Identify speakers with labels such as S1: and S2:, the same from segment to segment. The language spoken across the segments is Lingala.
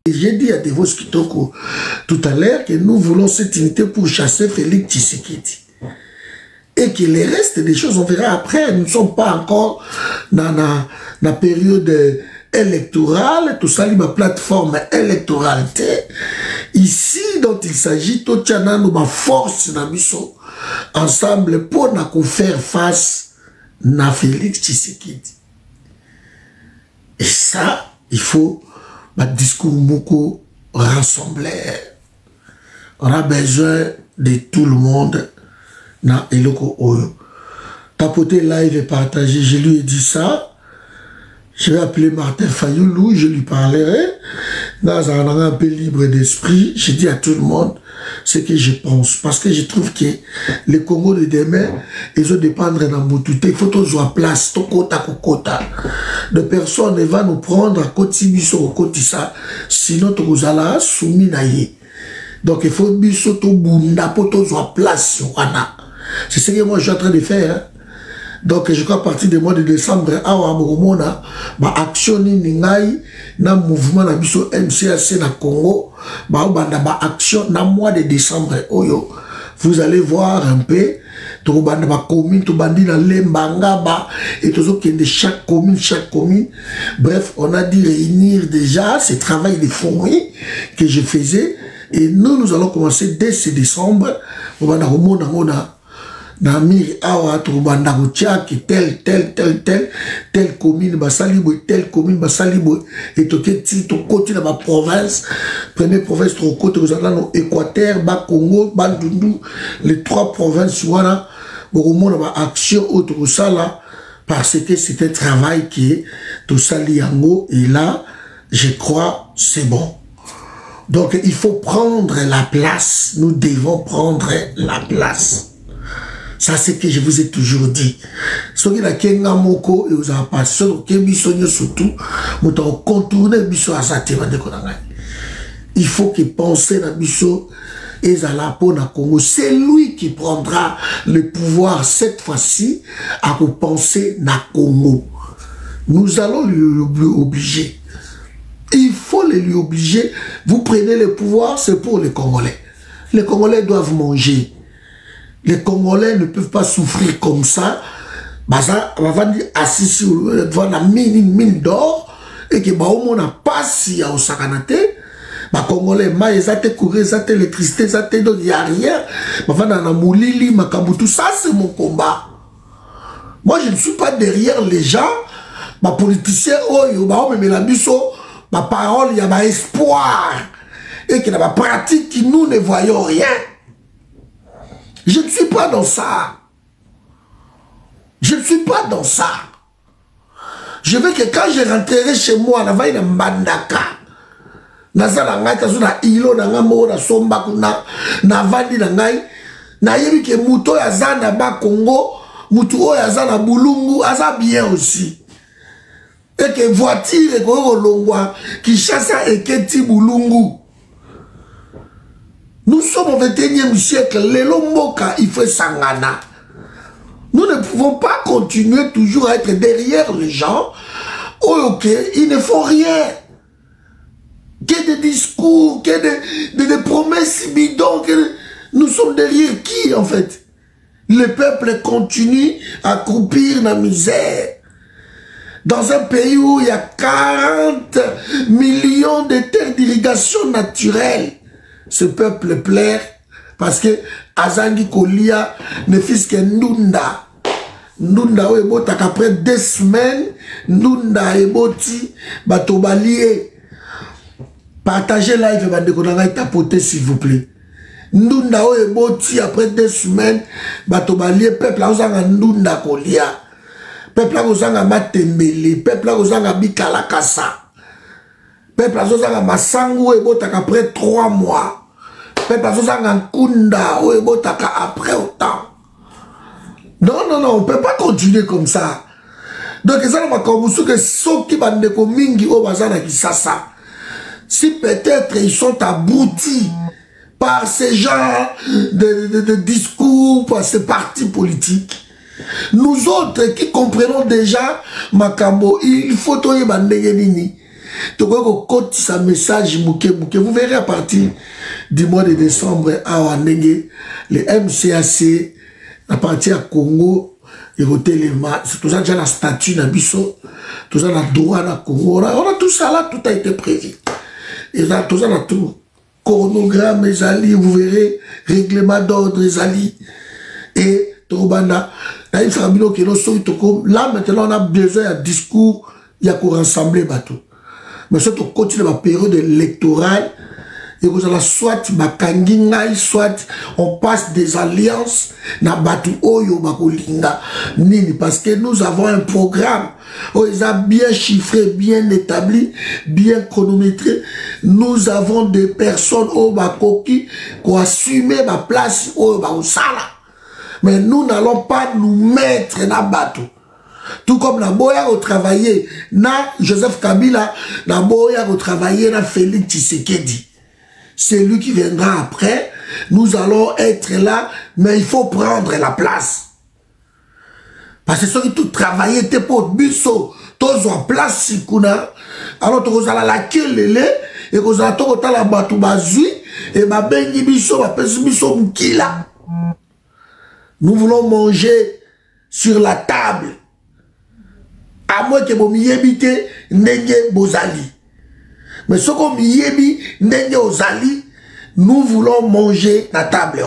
S1: J'ai dit à Devos Kitoko tout à l'heure que nous voulons cette unité pour chasser Félix Tshisekedi. Et que les restes des choses, on verra après, nous ne sommes pas encore dans la période électorale, tout ça, ma plateforme électorale. Ici, dont il s'agit, tout ça, nous force ensemble pour nous faire face à Félix Tshisekedi. Et ça, il faut un discours beaucoup rassemblé. On a besoin de tout le monde. Na eloko oyo. Tapoter live et partager, je lui ai dit ça. Je vais appeler Martin Fayoulou, je lui parlerai. Dans un peu libre d'esprit, je dis à tout le monde ce que je pense. Parce que je trouve que le Congo de demain, ils vont dépendre de Moutouté. Il faut tous avoir place, tout kota. De personnes ne vont nous prendre à côté biso côté ça. Sinon, tu vas là soumis naïe. Donc il faut biso to bunda pour tous avoir place. C'est ce que moi je suis en train de faire. Hein. Donc je crois à partir du mois de décembre, ma action ni na mouvement na biso MCAC na Congo, ma action na mois de décembre oyo. Vous allez voir un peu to banda ba commune to bandi na lembanga ba et to de chaque commune. Bref, on a dit réunir déjà ce travail de fourmi que je faisais et nous allons commencer dès ce décembre. On va Namir awa trubanda ki telle commune basalibo telle commune basalibo et toke ti to côté na ba province première province to côté aux no Équateur ba Congo Bandundu les trois provinces wana beaucoup na ba action autour ça là parce que c'est un travail qui est tout ça liango et là je crois c'est bon. Donc il faut prendre la place, nous devons prendre la place. Ça, c'est ce que je vous ai toujours dit. Ce qui est kenga moko et vous avez passé au kebisonyo surtout, nous avons contourné biso à sa il faut que penser na biso et la peau na Congo. C'est lui qui prendra le pouvoir cette fois-ci à vous penser na Congo. Nous allons lui obliger. Il faut lui obliger. Vous prenez le pouvoir, c'est pour les Congolais. Les Congolais doivent manger. Les Congolais ne peuvent pas souffrir comme ça. Baza, on va dire assis devant la mine d'or et que on n'a pas si à Osakanate. Les Congolais, ils ont couru, ils ont l'électricité, ils ont il n'y a rien. Tout ça, c'est mon combat. Moi, je ne suis pas derrière les gens. Les politiciens, ma parole, il y a un espoir. Et qu'il y a ma pratique qui nous ne voyons rien. Je ne suis pas dans ça. Je ne suis pas dans ça. Je veux que quand je rentrerai chez moi, na vai na Mbandaka, na zala ngai tazo na ilo na ngamo na somba kuna na vandi na ngai, na yebi ke muto ya zana ba Congo, mutu o ya zana Bulungu, aza bien aussi. Et que voiture ko longwa qui chasse et keti Bulungu. Nous sommes au 21e siècle, les Lomboka, il faut sangana. Nous ne pouvons pas continuer toujours à être derrière les gens. Oh, ok, ils ne font rien. Que des discours, que des promesses bidons. Nous sommes derrière qui, en fait? Le peuple continue à croupir dans la misère. Dans un pays où il y a 40 millions de terres d'irrigation naturelle. Ce peuple plaire parce que Azangi Kolia ne fils que Ndunda. Ndunda est après 2 semaines, Ndunda est boti, batobalie. Partagez live et bandeko tapoter s'il vous plaît. Ndunda est boti après 2 semaines, batobalie peuple a osanga Ndunda Kolia. Peuple a osanga Matembele, peuple a osanga Bikalakasa. Peuple a osanga Masangu et botak après 3 mois. Peuple a osanga Nkunda ou et botak après autant. Non, on ne peut pas continuer comme ça. Donc, ça va comme que ceux qui vont de mingi au bazar qui ça. Si peut-être ils sont aboutis par ces genres de discours, par ces partis politiques, nous autres qui comprenons déjà Makambo, il faut toyer bandege nini. tu vois sa message mouké. Vous verrez à partir du mois de décembre à Wanenge, les MCAC, à partir à Congo, et au téléma, tout ça déjà la statue d'Abisso, tout ça la droit à Congo, on a tout ça là, tout a été prévu. Et là, tout ça là, tout. Chronogramme, les alliés, vous verrez, règlement d'ordre, les alliés. Et, Torobanda, là, il faut que là, maintenant, on a besoin d'un discours, il y a qu'on rassembler, bateau. Mais surtout, continue la période électorale, et vous allez soit Bakangingai, soit on passe des alliances, na Batu Oyo Bakolinga, Nini, parce que nous avons un programme, où ils ont bien chiffré, bien établi, bien chronométré. Nous avons des personnes au Bakoki qui ont assumé ma place au Bakosala. Mais nous n'allons pas nous mettre na Batu. Tout comme la Boya au travailler, na Joseph Kabila, la Boya au travailler, na Félix Tshisekedi. C'est lui qui viendra après. Nous allons être là, mais il faut prendre la place. Parce que ceux qui tout travaillent, t'es pour biso, tous en place, si kuna. Alors, tu vas la queue, et vous allez tout la batou bazui, et ma bengi biso, ma pesi biso mkila. Nous voulons manger sur la table. À moins que vous m'yébite, n'ayez bozali. Mais ce qu'on m'yébi, n'ayez ozali, nous voulons manger la table.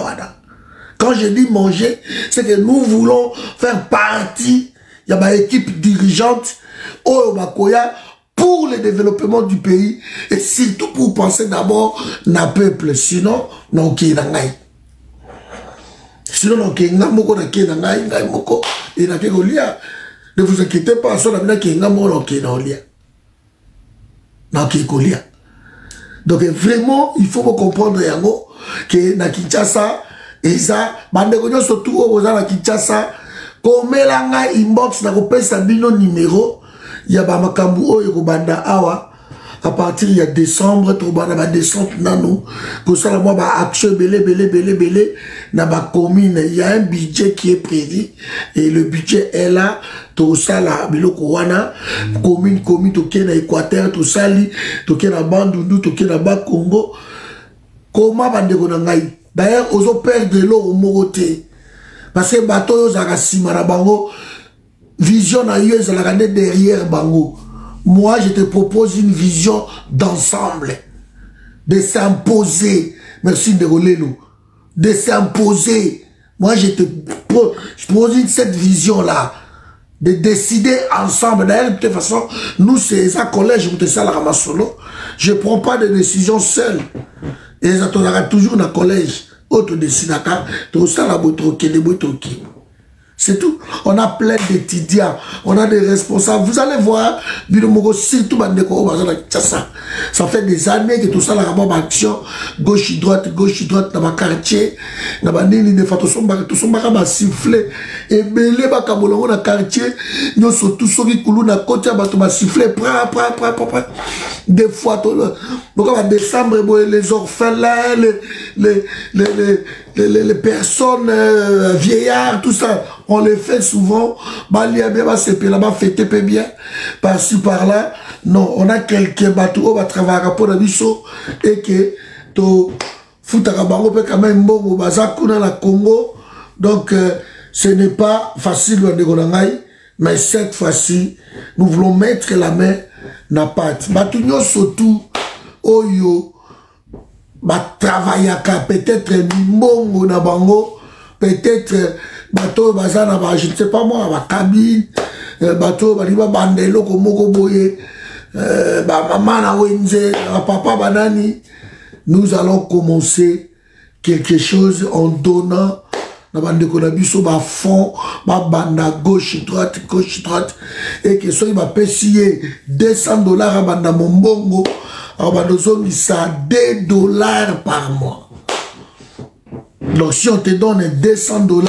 S1: Quand je dis manger, c'est que nous voulons faire partie, il y a ma équipe dirigeante, au Bakoya, pour le développement du pays, et surtout pour penser d'abord na peuple, sinon, non, qui est dans l'aïe. Sinon, non, qui est dans l'aïe, et n'a qu'à lire. Ne vous inquiétez pas, son ami qui est dans l'aïe. Non, qui est lire. Donc, vraiment, il faut comprendre que na Kinshasa, et ça, bande surtout au na Kinshasa, comme l'anga inbox na kopesa bino numéro, il y a bamakambu oyo banda awa, à partir il y a décembre, tout banda ba décembre nano, pour ça la moi ba action belé, na ba commune, il y a un budget qui est prévu, et le budget est là, tout ça la biloko wana, commune, tout qui est na Équateur, tout ça li, tout qui est na Bandundu, tout qui est na Bas Congo, comment bande ngai? D'ailleurs, aux perdre l'eau au Moroté. Parce que bateau zaka simara bango vision na yo zala derrière bango. Moi je te propose une vision d'ensemble, de s'imposer. Merci de Rolelo. De s'imposer. Moi je propose cette vision là, de décider ensemble. D'ailleurs de toute façon nous c'est un collège où te ça la solo. Je prends pas de décision seul. Et ça t'aura toujours dans le collège. Autre décidaka, tout ça la c'est tout. On a plein d'étudiants, on a des responsables. Vous allez voir, surtout ça fait des années que tout ça la rapport action, gauche droite dans ma quartier, dans ma ligne de façon tout ça siffler et belé bakabolongo dans quartier, nous surtout ceux qui coulent dans côté ba siffler des fois donc en décembre les orphelins, les personnes vieillards, tout ça, on les fait souvent. Fêter bien, par-ci par-là. Non, on a quelques bateaux, on va travailler pour la bicho et que to foutarabango peut quand même bon au bazakou dans la Congo. Donc, ce n'est pas facile de Gonangaï, mais cette fois-ci, nous voulons mettre la main dans la pâte. Batunyo surtout, oyo. Travaillaka peut-être mbongo na bango, peut-être bateau bazana ba je ne sais pas moi ba cabine bateau baliba bandelo ko moko boye ba maman na wenze papa banani. Nous allons commencer quelque chose en donnant na bande ko na biso ba fond ba banda gauche droite et que so ba pesier $200 à banda mbongo. Alors, nous ça $2 par mois. Donc, si on te donne $200,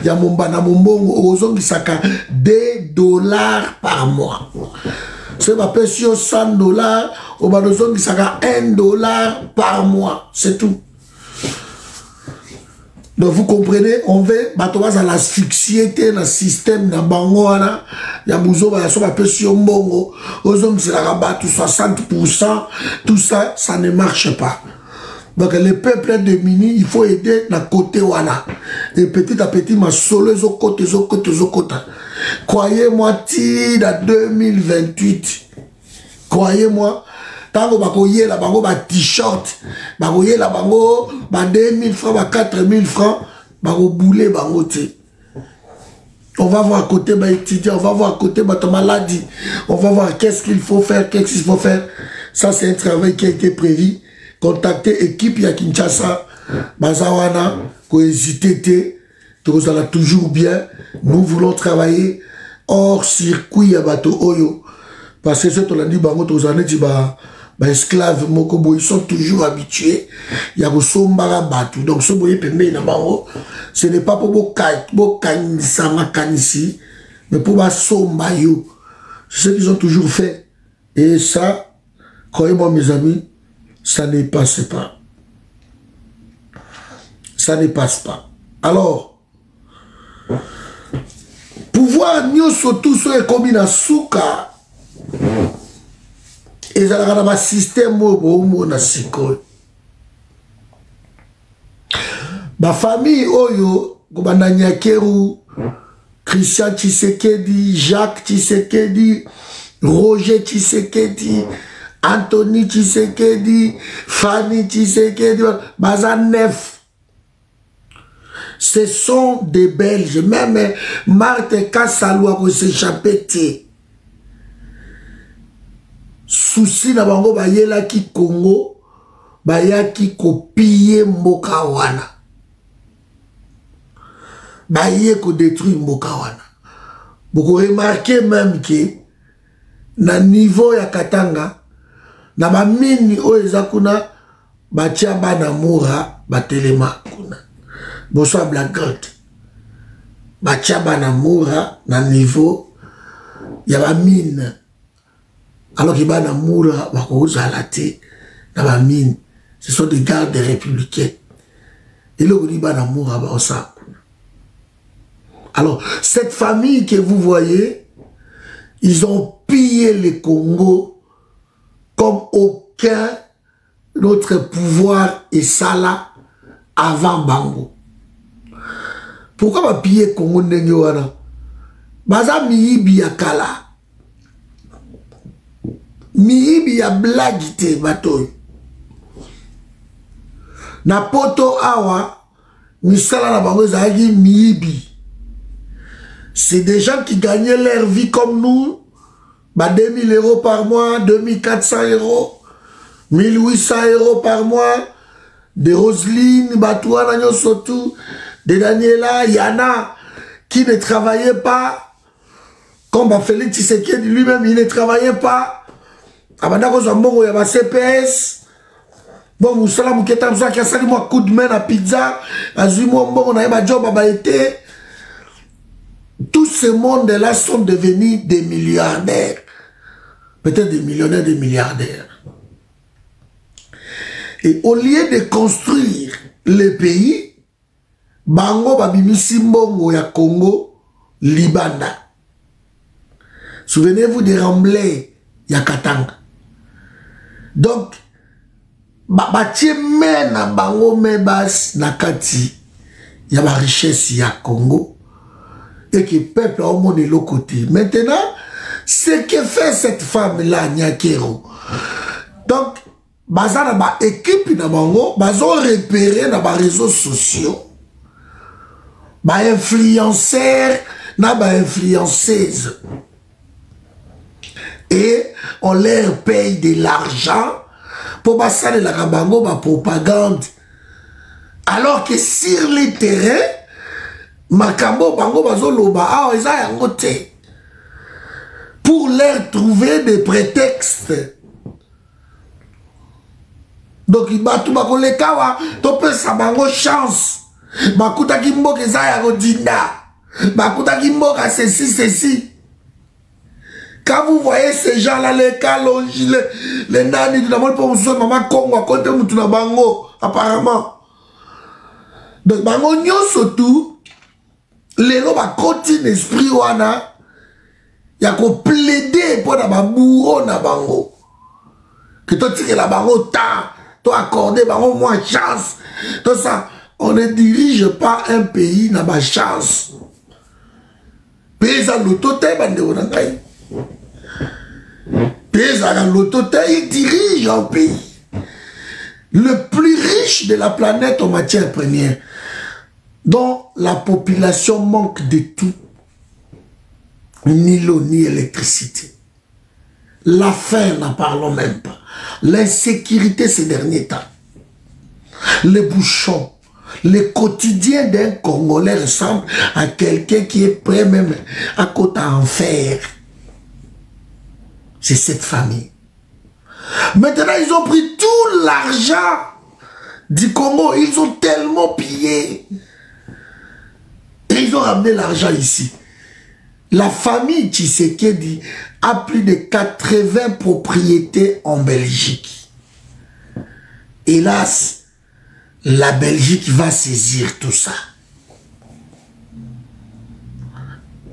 S1: il y a mon banamombo, ça $2 par mois. C'est ma pension $100, au ça $1 par mois. C'est tout. Donc vous comprenez, on veut à l'asphyxier dans le système de Bangoana, il y a Mouzo, il y a son appel sur Mbongo, aux hommes c'est la rabat, 60%, tout ça, ça ne marche pas. Donc le peuple est démuni, il faut aider dans le côté Wana. Et petit à petit, ma solo, les côté. Croyez-moi, dans 2028, croyez-moi, tango bakoye la bango ba t-shirt bakoye la bango ba 2000 francs ba 4000 francs bako bouler bango te. On va voir à côté ba étudiant, on va voir à côté ba ta maladie, on va voir qu'est-ce qu'il faut faire, ça c'est un travail qui a été prévu. Contacter équipe ya Kinshasa bazawana ko hésiter te, tout allons toujours bien. Nous voulons travailler hors circuit ya bato oyo parce que ce qu'on a dit bango tous années tu ba esclaves mokobo, ils sont toujours habitués. Il y a sombara batu. Donc ce boye pembe na bango, ce n'est pas pour bokanisa makanisi, mais pour ba somba yo. C'est ce qu'ils ont toujours fait. Et ça, croyez-moi mes amis, ça ne passe pas. Ça ne passe pas. Alors, pouvoir mieux surtout sur les communes à Souka. Et ça a un système na siko. Ma famille oyo Gobanda Nyakeru, Christian Tshisekedi, Jacques Tshisekedi, Roger Tshisekedi, Anthony Tshisekedi, Fanny Tshisekedi, Bazan 9. Ce sont des Belges. Même Marthe Kassalou a s'échappé. Souci na bango bayela ki Congo bayaki kopiye mboka wana baye ko détruire mboka wana. Vous remarquez même que na niveau ya Katanga na ba mini o ezakuna batia bana mura batelema kuna bonsoir Black God batia bana mura na niveau ya ba mine. Alors qu'il y a des mine, ce sont des gardes républicains. Et là, il y a des alors, cette famille que vous voyez, ils ont pillé le Congo comme aucun autre pouvoir et ça là avant Bango. Pourquoi va piller le Congo Nengewana? Baza miibi ya kala. Miibi ya blagite batoy. Na poto awa, misala na bango zagi miibi. C'est des gens qui gagnaient leur vie comme nous. Bah 2000 € par mois, 2400 €, 1800 € par mois. Des Roselyne, Batouana, Nyosotou, des Daniela, Yana, qui ne travaillaient pas. Comme Félix Tshisekedi lui-même, il ne travaillait pas. Abandako Zambongo, il y a CPS. Bon, Moussala Mouketa Moussa qui a sali moi coup de main à pizza. Azimo Mbongo, on a eu un job à été. Tous ces mondes-là sont devenus des milliardaires. Peut-être des millionnaires, des milliardaires. Et au lieu de construire les pays, Bango Babimisi Mbongo ya Congo, Libanda. Souvenez-vous des Ramblais ya Katanga. Donc, batie mena bango mebas nakati ya ba richesse ya Congo et que le peuple a au monde de l'autre côté. Maintenant, ce que fait cette femme-là, Nyakero, donc, bazana ba équipe na bango, bazo repéré na ba réseaux sociaux, ba influenceurs, na ba influenceuse. Et on leur paye de l'argent pour passer la rabango, ma propagande. Alors que sur les terrains, Makambo, Bango, Bazo, Loba, ah, ils ont côté. Pour leur trouver des prétextes. Donc, il va tout bako le kawa, topé sa bango chance. Bakuta kimbo ke zaya rodina. Bakuta kimbo ka ceci. Quand vous voyez ces gens-là, les calonges, les nani, tout d'abord pour vous maman Congo, à côté de Moutouna Bango, apparemment. Donc, bango surtout, les gens va continuer l'esprit wana, ya ko plaider pour na bourreau na bango. Que toi tire la bango temps, toi accorder bango moins chance. Tout ça, on ne dirige pas un pays na ba chance. Pays à l'autorité, bande onangai. Pays à l'autorité, il dirige un pays. Le plus riche de la planète en matière première, dont la population manque de tout. Ni l'eau, ni électricité. La faim, n'en parlons même pas. L'insécurité ces derniers temps. Les bouchons. Le quotidien d'un Congolais ressemble à quelqu'un qui est prêt même à côté à en faire. C'est cette famille. Maintenant, ils ont pris tout l'argent du Congo. Ils ont tellement pillé. Et ils ont ramené l'argent ici. La famille Tshisekedi a plus de 80 propriétés en Belgique. Hélas, la Belgique va saisir tout ça.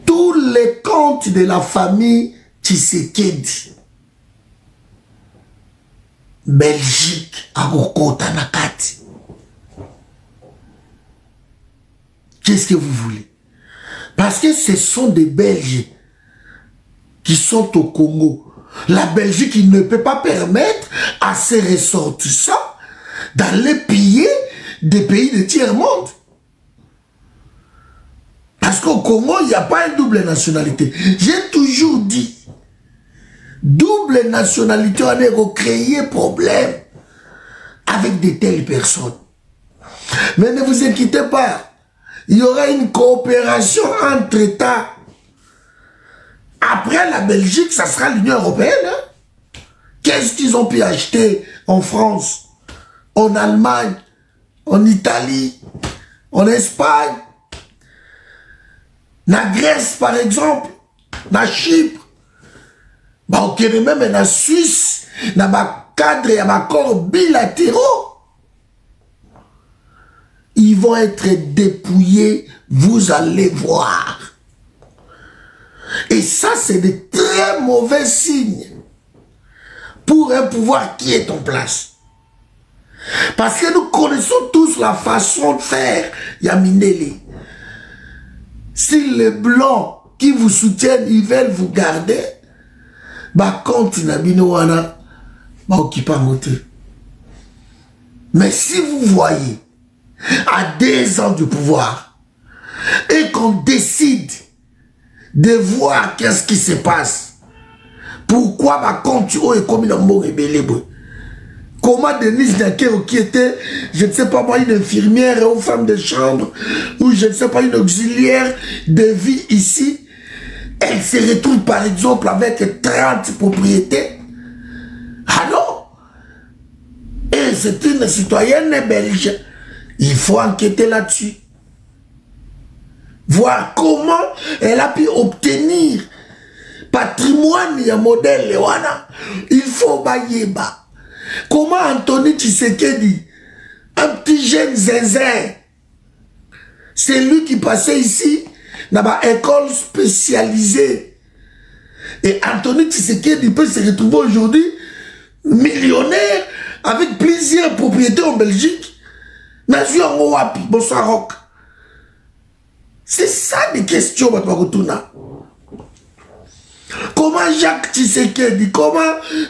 S1: Tous les comptes de la famille Tshisekedi, Belgique, à Rokota Nakati. Qu'est-ce que vous voulez? Parce que ce sont des Belges qui sont au Congo. La Belgique ne peut pas permettre à ses ressortissants d'aller piller des pays de tiers-monde. Parce qu'au Congo, il n'y a pas une double nationalité. J'ai toujours dit, double nationalité, on a recréé problème avec de telles personnes. Mais ne vous inquiétez pas. Il y aura une coopération entre États. Après la Belgique, ça sera l'Union européenne. Hein? Qu'est-ce qu'ils ont pu acheter en France, en Allemagne, en Italie, en Espagne, la Grèce par exemple, la Chypre, ok, même la Suisse, dans ma cadre et accords bilatéraux. Ils vont être dépouillés, vous allez voir. Et ça, c'est de très mauvais signes pour un pouvoir qui est en place. Parce que nous connaissons tous la façon de faire Yaminele. Si les blancs qui vous soutiennent, ils veulent vous garder, bah quand Nabinowana, bah occupez un côté. Mais si vous voyez, à 2 ans du pouvoir, et qu'on décide de voir qu'est-ce qui se passe, pourquoi ma compte est comme une comment Denise Nakero, qui était, je ne sais pas moi, une infirmière ou femme de chambre, ou je ne sais pas, une auxiliaire de vie ici, elle se retrouve par exemple avec 30 propriétés. Ah non! Et c'est une citoyenne belge. Il faut enquêter là-dessus. Voir comment elle a pu obtenir patrimoine et modèle Lewana. Il faut bailler. Comment Anthony Tshisekedi, un petit jeune zinzin, c'est lui qui passait ici dans une école spécialisée. Et Anthony Tshisekedi peut se retrouver aujourd'hui millionnaire avec plusieurs propriétés en Belgique. C'est ça des questions. Comment Jacques Tshisekedi, comment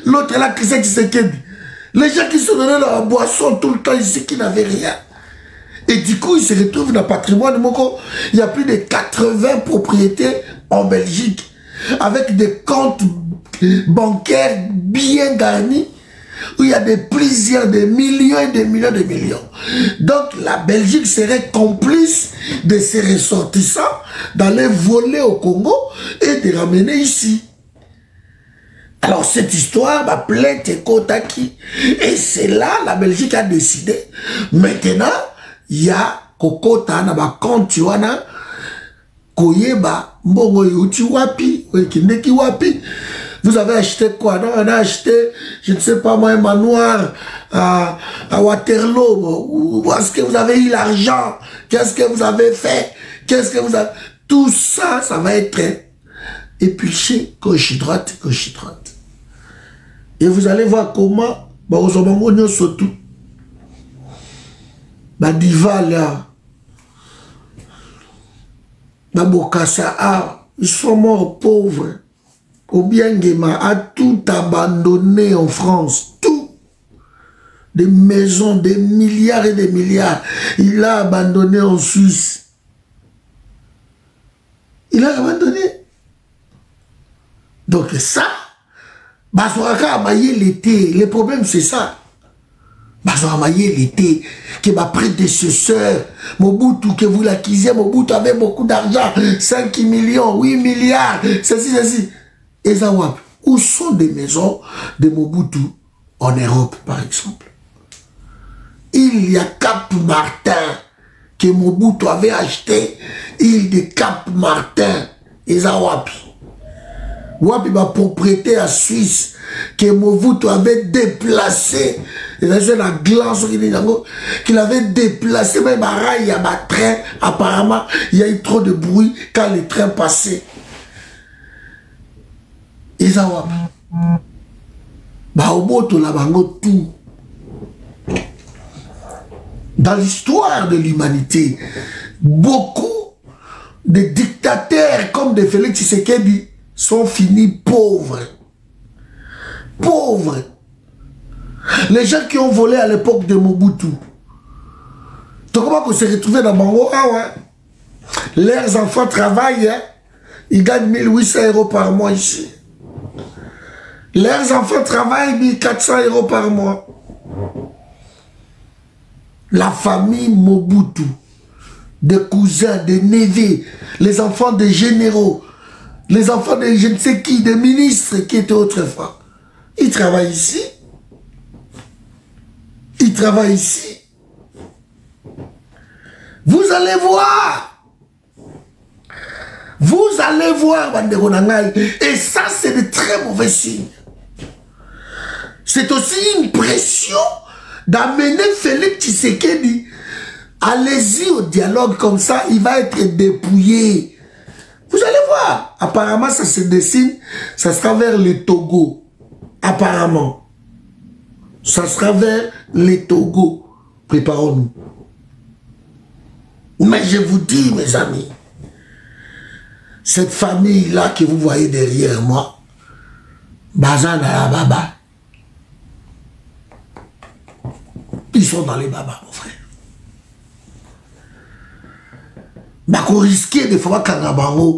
S1: l'autre là, Tshisekedi, les gens qui se donnaient leur boisson tout le temps ici, qui n'avaient rien. Et du coup, ils se retrouvent dans le patrimoine. Il y a plus de 80 propriétés en Belgique, avec des comptes bancaires bien garnis, où il y a plusieurs, des millions et des millions de millions. Donc la Belgique serait complice de ses ressortissants d'aller voler au Congo et de ramener ici. Alors cette histoire va plainte et Kotaki. Et c'est là la Belgique a décidé. Maintenant, il y a Kokota na ba compte wana koyeba mbongo yuti wapi, wekindeki wapi. Vous avez acheté quoi? Non, on a acheté, je ne sais pas moi, un manoir à Waterloo. Où est-ce que vous avez eu l'argent? Qu'est-ce que vous avez fait? Qu'est-ce que vous avez... Tout ça, ça va être épluché gauche-droite, gauche-droite. Et vous allez voir comment, surtout, diva là, Bokassa, ils sont morts pauvres. Obiangema a tout abandonné en France. Tout. Des maisons, des milliards et des milliards. Il a abandonné en Suisse. Il a abandonné. Donc ça, Basoraka a maillé l'été. Le problème c'est ça. Basoraka a maillé l'été. Que ma prédécesseur, Mobutu, que vous l'acquisiez, Mobutu avait beaucoup d'argent. 5 millions, 8 milliards, ceci. Et ça, où sont des maisons de Mobutu en Europe, par exemple? Il y a Cap-Martin que Mobutu avait acheté, île de Cap-Martin. Et ça, Wapi, ma propriété à Suisse que Mobutu avait déplacé. Et c'est la glace qu'il avait déplacé, même à rail, il y a un train, apparemment, il y a eu trop de bruit quand les trains passaient. Et ça, Oboto la bango tout. Dans l'histoire de l'humanité, beaucoup de dictateurs comme de Félix Tshisekedi sont finis pauvres. Pauvres. Les gens qui ont volé à l'époque de Mobutu. Tu comprends qu'on s'est retrouvé dans Bango? Ah ouais. Leurs enfants travaillent, hein? Ils gagnent 1800 € par mois ici. Leurs enfants travaillent 1400 € par mois. La famille Mobutu, des cousins, des neveux, les enfants des généraux, les enfants de je ne sais qui, des ministres qui étaient autrefois. Ils travaillent ici. Ils travaillent ici. Vous allez voir. Vous allez voir, Bandeko Nangai. Et ça, c'est de très mauvais signes. C'est aussi une pression d'amener Félix Tshisekedi. Allez-y au dialogue comme ça, il va être dépouillé. Vous allez voir. Apparemment, ça se dessine, ça sera vers le Togo. Apparemment. Ça sera vers les Togo. Préparons-nous. Mais je vous dis, mes amis, cette famille-là que vous voyez derrière moi, Bazana Baba, ils sont dans les babas, mon frère. Bako risqué de faire Kangabango.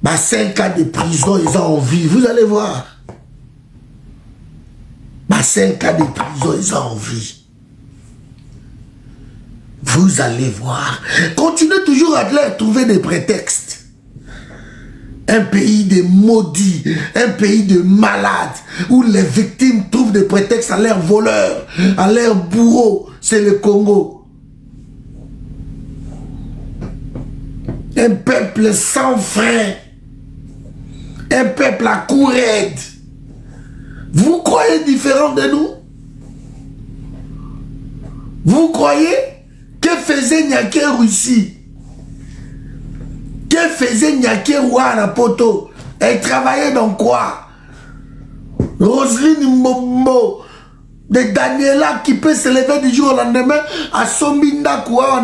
S1: 5 ans de prison, ils ont envie. Vous allez voir. 5 ans de prison, ils ont envie. Vous allez voir. Continuez toujours à leur trouver des prétextes. Un pays de maudits, un pays de malades, où les victimes trouvent des prétextes à leurs voleurs, à leurs bourreaux. C'est le Congo. Un peuple sans frein. Un peuple à cou raide. Vous croyez différent de nous? Vous croyez? Que faisait Nyakeru ici? Que faisait Nyakeru à la poto? Elle travaillait dans quoi? Roselyne Mombo, de Daniela qui peut se lever du jour au lendemain à Sombinda quoi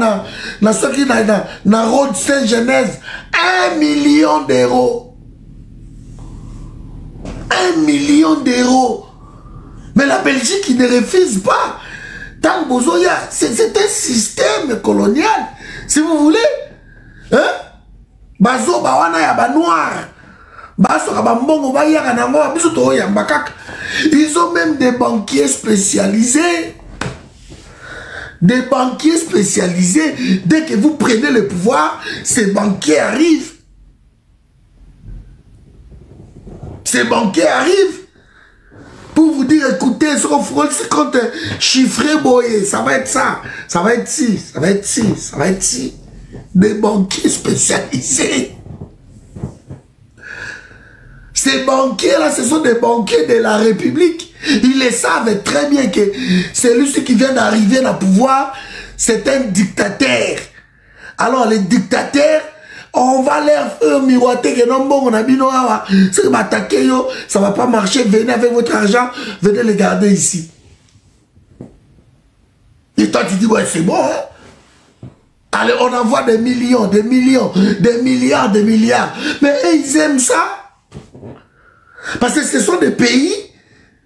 S1: na ce qui na Road Saint-Genèse 1 million d'euros. 1 million d'euros. Mais la Belgique, il ne refuse pas. Tant Bozoya, c'est un système colonial. Si vous voulez, hein? Bazo bawana ya ba noir. Baso ka bambongo ba yaka nango biso to ya mbakaka. Ils ont même des banquiers spécialisés. Des banquiers spécialisés. Dès que vous prenez le pouvoir, ces banquiers arrivent. Ces banquiers arrivent pour vous dire, écoutez, ce qu'on fait, c'est quand chiffré, boyé, ça va être ça, ça va être ci, ça va être ci, ça va être ci. Des banquiers spécialisés. Ces banquiers-là, ce sont des banquiers de la République. Ils le savent très bien que celui qui vient d'arriver au pouvoir, c'est un dictateur. Alors les dictateurs, on va leur miroiter que non, bon, on a dit non, c'est que m'attaquer, ça ne va pas marcher, venez avec votre argent, venez le garder ici. Et toi tu dis, ouais, c'est bon, hein? Allez, on envoie des millions, des millions, des milliards, des milliards. Mais eux, ils aiment ça. Parce que ce sont des pays,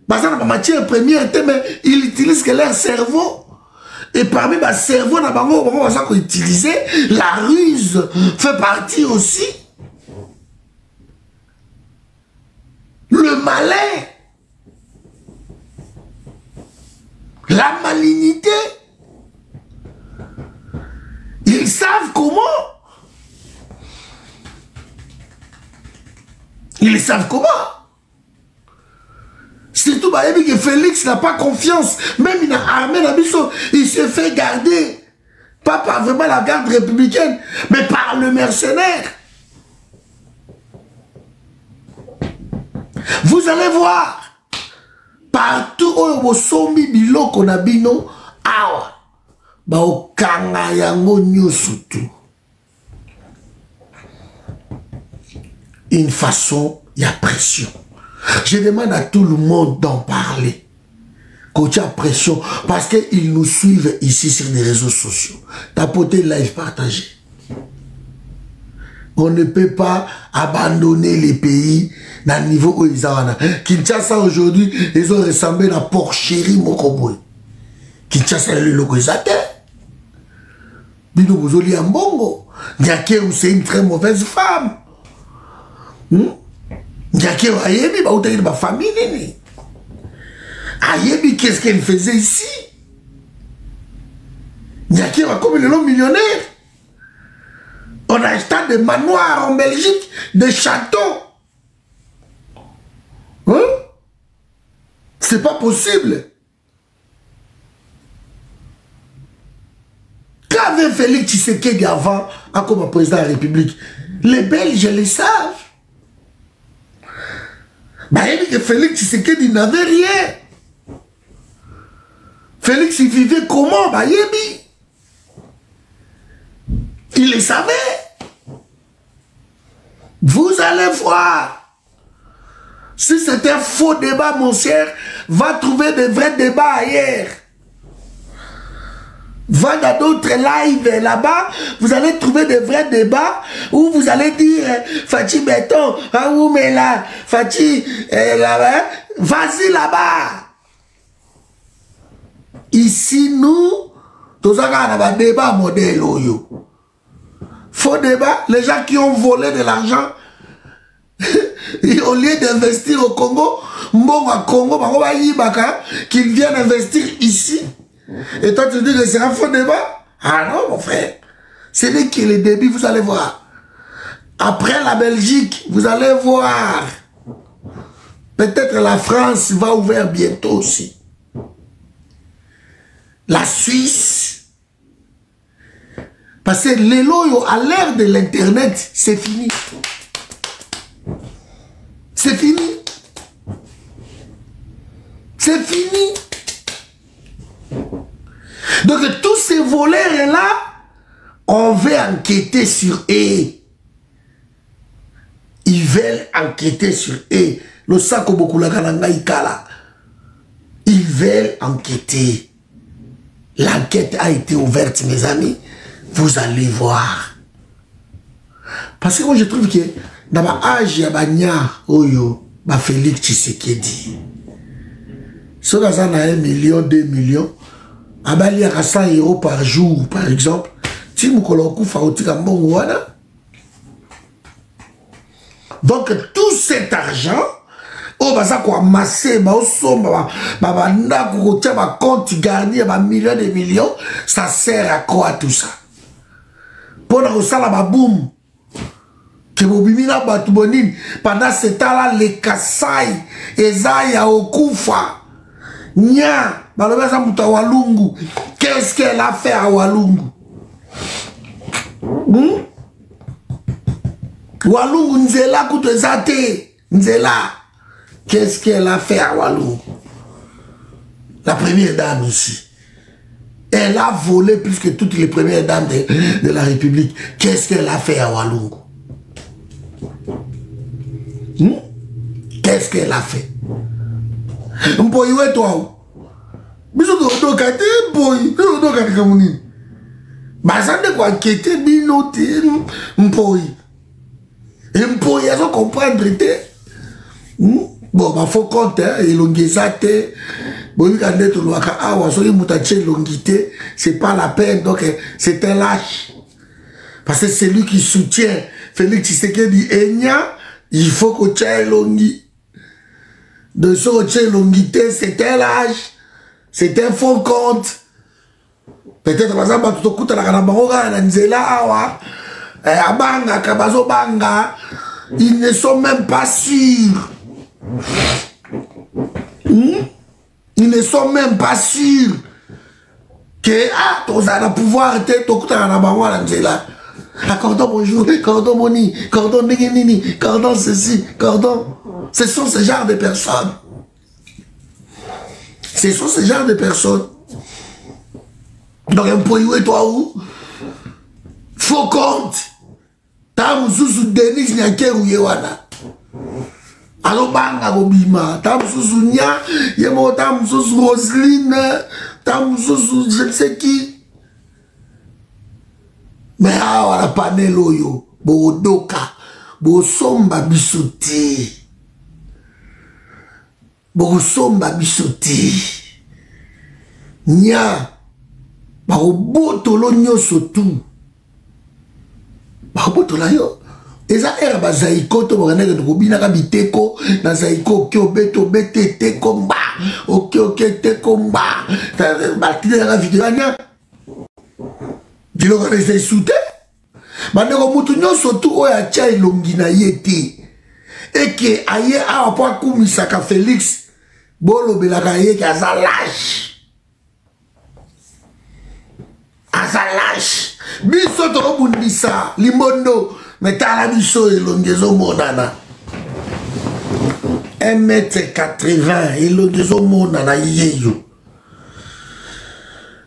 S1: parce que dans la matière première, mais ils utilisent que leur cerveau. Et parmi les cerveaux, on va utiliser la ruse, fait partie aussi. Le malin. La malignité. Ils savent comment. Ils savent comment. Surtout, que Félix n'a pas confiance. Même il a armé la mission. Il se fait garder. Pas par vraiment la garde républicaine, mais par le mercenaire. Vous allez voir. Partout où sommi biloko na bino, awa. Ba okanga yango nyosutu. Une façon, il y a pression. Je demande à tout le monde d'en parler. Côté pression, parce qu'ils nous suivent ici sur les réseaux sociaux. Tapotez live, partagez. On ne peut pas abandonner les pays dans le niveau où ils sont. Kinshasa aujourd'hui, ils ont ressemblé à porcherie Mokoboy. Kinshasa est le localisateur. Bino Bozoli Ambongo. Nyake c'est une très mauvaise femme. Nyake Ayebi, bah, où ma famille nini. Ayebi, qu'est-ce qu'elle faisait ici? Nyake va comme le long millionnaire. On a acheté des manoirs en Belgique, des châteaux. Hein? C'est pas possible. Qu'avait Félix Tshisekedi avant, comme président de la République? Les Belges le savent. Bah, il dit que Félix Tshisekedi n'avait rien. Félix, il vivait comment? Bah, Yebi. Il le savait. Vous allez voir. Si c'est un faux débat, mon cher, va trouver de vrais débats ailleurs. Va dans d'autres lives là-bas, vous allez trouver de vrais débats où vous allez dire Fachi Béton, où mais là, Fachi, là-bas, vas-y là-bas. Ici, nous, tous un débat modèle. Faux débat, les gens qui ont volé de l'argent, au lieu d'investir au Congo, qu'ils viennent investir ici. Et toi tu dis que c'est un faux débat? Ah non mon frère. C'est dès qu'il est début, vous allez voir. Après la Belgique, vous allez voir. Peut-être la France va ouvrir bientôt aussi. La Suisse. Parce que l'élo à l'ère de l'internet, c'est fini. C'est fini. C'est fini. Donc tous ces voleurs-là, on veut enquêter sur eux. Ils veulent enquêter sur eux. Le sako bokulaka ikala. Ils veulent enquêter. L'enquête a été ouverte, mes amis. Vous allez voir. Parce que moi je trouve que dans l'âge, il y a Banya, Oyo, Félix Tshisekedi. Si on a 1 million, 2 millions, il y a 100 € par jour, par exemple. Si vous avez donc tout cet argent, on va amasser, compte garni, millions de millions, ça sert à quoi tout ça? Pour nous ça boum. Que pendant ce temps-là, les Kassai, Ezaya, Okufa, Nya, qu'est-ce qu'elle a fait à Walungu? Walungu Nzela Koutezate. Nzela, qu'est-ce qu'elle a fait à Walungu? La première dame ici. Elle a volé plus que toutes les premières dames de la République. Qu'est-ce qu'elle a fait à Walungu? Qu'est-ce qu'elle a fait? Mpoyi we toi. Biso to kate mpoyi, to kate kamuni. Bazande kwa kete bino te mpoyi. Et mpoyi azo comprendre te. Bon, bah faut compter, elongezate. Bon, il y a des gens c'est pas la peine, donc c'est un lâche. Parce que c'est lui qui soutient Félix Tshisekedi Enya, il faut que tu aies longi. De ce que tu aies longité, c'est un lâche. C'est un faux compte. Peut-être par exemple, tu écoutes la Kanabaroga, la Nzela Awa, Abanga, Kabazo Banga, ils ne sont même pas sûrs. Ils ne sont même pas sûrs que tu as le pouvoir de cordon bonjour, cordon boni, cordon nini, cordon ceci, cordon. Ce sont ce genre de personnes. Ce sont ce genre de personnes. Donc un point où est toi où? Faux compte. Tam sous Denis Nyankeru Yewana. Alors banga bobima, tam sous Nya, yemo tam sous Roseline, tam sous je ne sais qui. Mais ah wala panelo yo, bo doka, bo somba bisuti. Bo somba bisuti. Nya ba oboto lo nyoso tu. Ba oboto la yo. Eza era ba zaiko to bana ke kobina ka biteko na zaiko ke obeto bete te komba oke te komba ba tile na video nya dilo ka reste soute bana ko mutu nyoso tu o ya cha ilongi na yete eke aye a po kumisa ka Félix bolo belaka ye ka zalash azalash biso to bundisa limondo mais t'as la biso elongezo monana 1m80 elongezo monana yeyo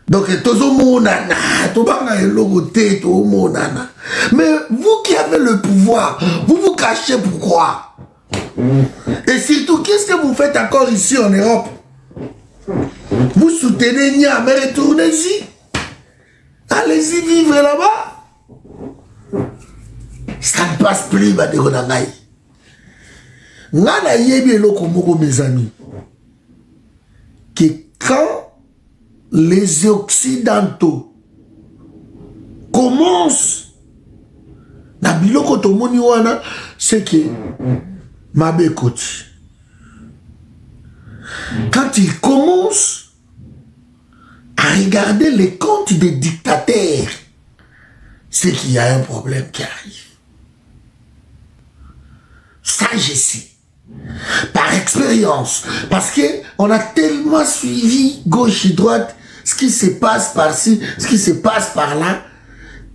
S1: donc tozo monana tobanga elogote to monana mais vous qui avez le pouvoir vous vous cachez pourquoi et surtout qu'est-ce que vous faites encore ici en Europe? Vous soutenez Nia mais retournez-y, allez-y vivre là-bas. Ça ne passe plus, Baderonangaï. Nana yebi eloko moko mes amis. Que quand les Occidentaux commencent na biloko tomoni wana, c'est que mabe koti. Quand ils commencent à regarder les comptes des dictateurs, c'est qu'il y a un problème qui arrive. Ça, je sais. Par expérience. Parce qu'on a tellement suivi gauche et droite ce qui se passe par-ci, ce qui se passe par-là.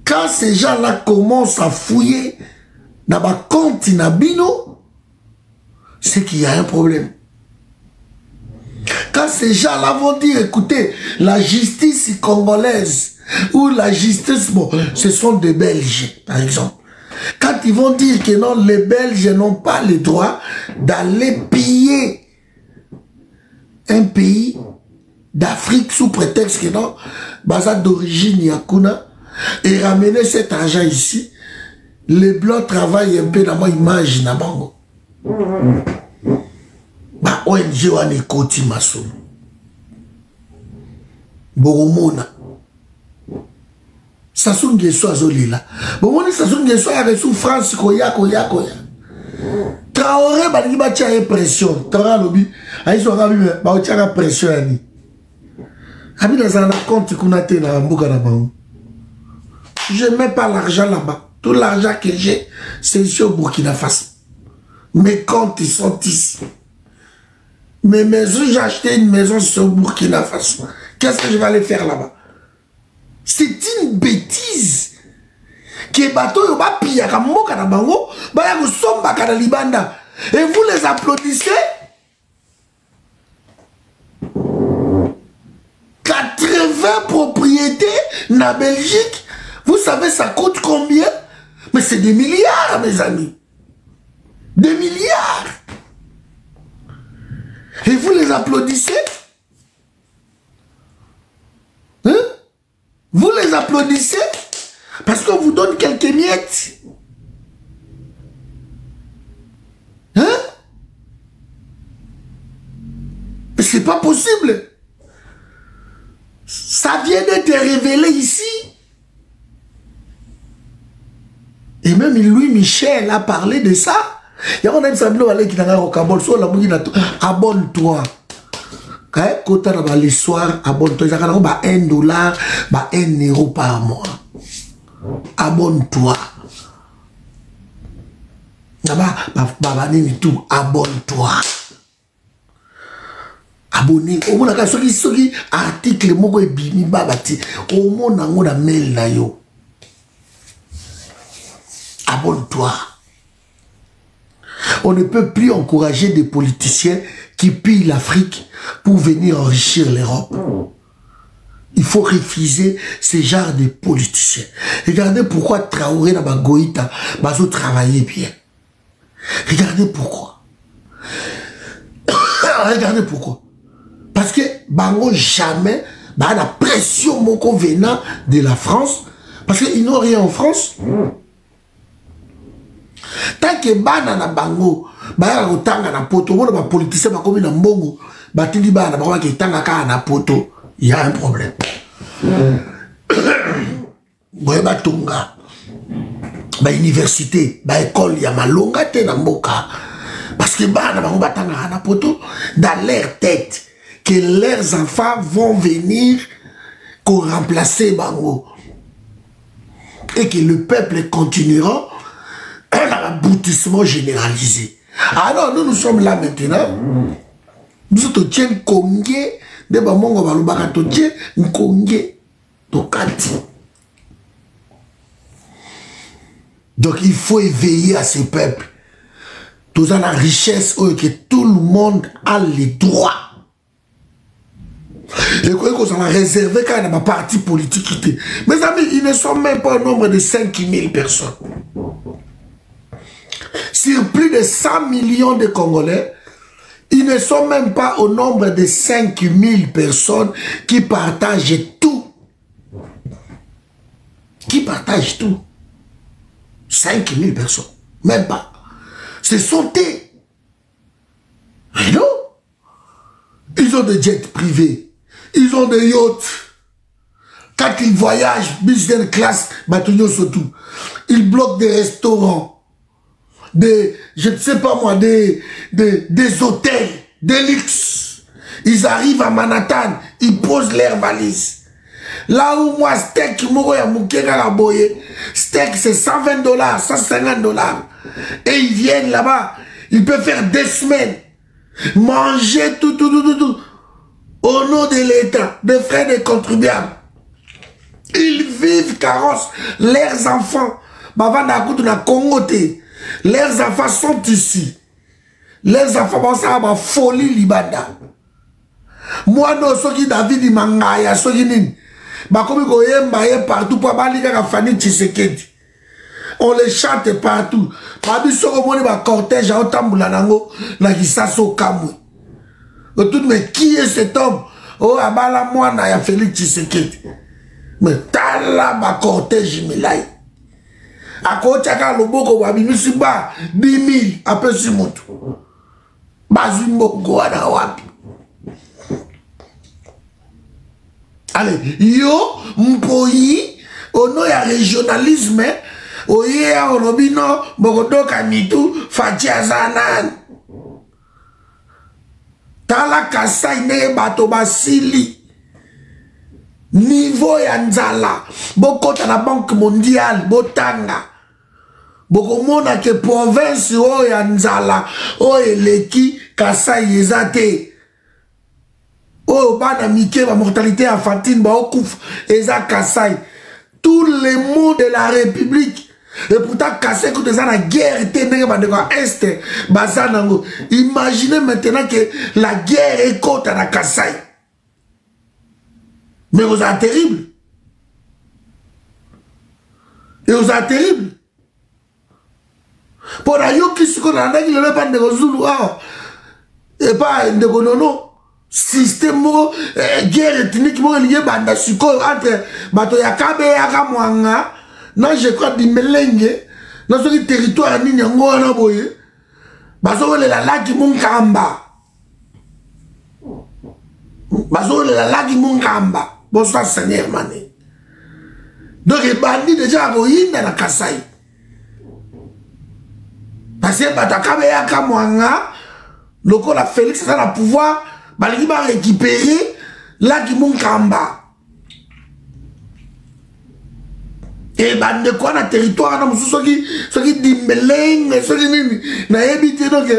S1: Quand ces gens-là commencent à fouiller dans ma compte Nabino, c'est qu'il y a un problème. Quand ces gens-là vont dire, écoutez, la justice congolaise ou la justice, bon, ce sont des Belges, par exemple. Quand ils vont dire que non, les Belges n'ont pas le droit d'aller piller un pays d'Afrique sous prétexte que non, basa d'origine Yakuna, et ramener cet argent ici, les Blancs travaillent un peu dans mon image, na bango. Ba ONG wane koti maso. Boromona. Sassou Nguesso azolila. Bomoni Sassou Nguesso a reçu France koya. Traoré balingi batia pression. Traoré lobi. Aiso rabi ba otia pression ani. Abi dans un compte kuna te na mbuka na bango. Je mets pas l'argent là-bas. Tout l'argent que j'ai, c'est ici au Burkina Faso. Mes comptes ils sont ici. Mes maisons, j'ai acheté une maison sur Burkina Faso. Qu'est-ce que je vais aller faire là-bas? C'est une bêtise. Que bateau yo ba pia ka mboka na bango, ba ya ko somba ka na libanda. Et vous les applaudissez. 80 propriétés na Belgique. Vous savez ça coûte combien? Mais c'est des milliards, mes amis. Des milliards. Et vous les applaudissez? Hein? Vous les applaudissez? Parce qu'on vous donne quelques miettes. Hein? Mais c'est pas possible. Ça vient d'être révélé ici. Et même Louis Michel a parlé de ça. Il y a un homme qui a abonne-toi. Quand tu as le soir, abonne-toi. Il y a $1, €1 par mois. Abonne-toi. Abonne-toi. Abonné. Au moins, il article moko ebimi babati. Au moins, on a mail na yo. Abonne-toi. On ne peut plus encourager des politiciens qui pillent l'Afrique pour venir enrichir l'Europe. Il faut refuser ce genre de politiciens. Regardez pourquoi Traoré na Goïta va travailler bien. Regardez pourquoi. Regardez pourquoi. Parce que bango jamais la pression moko venant de la France. Parce qu'ils n'ont rien en France. Tant que bana na bango ba otanga na poto bona ba politicien ba komi na mbongo ba tindi bana ba ke tanga ka na poto, il y a un problème. Boye ba tonga ba université ba école ya malonga te na mboka parce que bana bango ba tanga na poto dans leur tête que leurs enfants vont venir remplacer bango et que le peuple continuera un aboutissement généralisé. Alors nous sommes là maintenant. Nous sommes au Congé de Bamongo Balubaka Totien, Congé, Tokati. Donc il faut éveiller à ces peuples. Tout ça la richesse que tout le monde a les droits. Et qu'on s'en a réservé quand il y a ma parti politique. Mes amis, ils ne sont même pas au nombre de 5000 personnes. Sur plus de 100 millions de Congolais, ils ne sont même pas au nombre de 5000 personnes qui partagent tout. Qui partagent tout. 5000 personnes. Même pas. C'est sauté. Mais non. Ils ont des jets privés. Ils ont des yachts. Quand ils voyagent, business class, surtout, ils bloquent des restaurants. Je ne sais pas moi, des hôtels, des luxe. Ils arrivent à Manhattan, ils posent leurs valises. Là où moi, steak, steak c'est $120, $150. Et ils viennent là-bas, ils peuvent faire des semaines, manger tout. Au nom de l'État, des frais des contribuables. Ils vivent carrosse, leurs enfants. Leurs enfants sont ici. Les enfants vont ça ma folie libanda. Moi non soki David Mangaya soki nini. Ba komi ko yemba ye partout pour balika ka Fani Tshisekedi. On les chante partout. Ba biso ko moni ba cortège a otambula nango na kisaso kamwe. Tout mais qui est cet homme? Oh abala mwana ya Félix Tshisekedi. Mais tala ba cortège milai. Akochaka loboko wa bimisiba 10 000 apesi mutu. Bazimbo goana wapi. Allez, yo mpoyi ono ya régionalisme oye ya olobino bokodoka mitu fachi azanan. Tala Kasai ne bato basili. Niveau ya nzala. Bokota na Banque mondiale. Botanga. Bokomona ke province o ya nzala. O eleki Kasai ezate. O bana mike ba mortalité infantile ba okuf eza Kasai. Tous les mots de la République. Et pourtant, Kassai, quand ils ont la guerre, Est, imaginez maintenant que la guerre est contre la Kassai. Mais vous êtes terrible. Et vous êtes terrible. Pour la yo qui se connaît, il n'y a pas de Zulu. Et pas de non. Système, guerre ethnique, lié entre Bato Yakabe et Akamwanga. Non, je crois que Melenge, dans ce territoire, il y a un boye. Bazo le la lagi Munkamba. Bazo le la lagi Munkamba. Bonsoir, Seigneur Mané. Donc, les bandits déjà voyés dans la Kassai. Parce que Batakabe et Akamwanga, le coup la Félix, ça a le pouvoir, il va récupérer lagi Munkamba. Et ben de quoi dans le territoire, ceux qui disent Meleng, ceux qui disent Naébité, donc,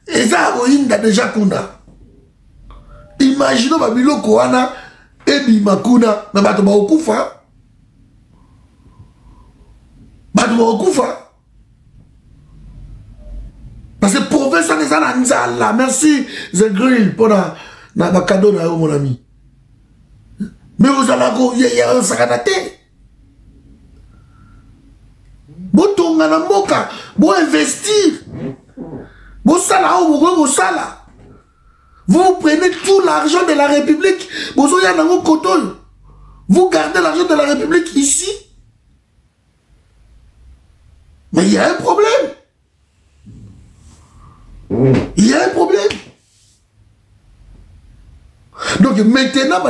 S1: et ça, il y a déjà Kuna. Imaginons Babilo Koana, et Bimakuna, mais Batoma Okufa. Batoma Okufa. Parce que professeur des Ananzala, merci, The Grill, pour la cadeau, mon ami. Mais vous allez il y a un sacanate. Bon tonga na mboka, bon investir. Bon sala ou bon sala. Vous prenez tout l'argent de la République, vous gardez l'argent de la République ici. Mais il y a un problème. Il y a un problème. Donc maintenant,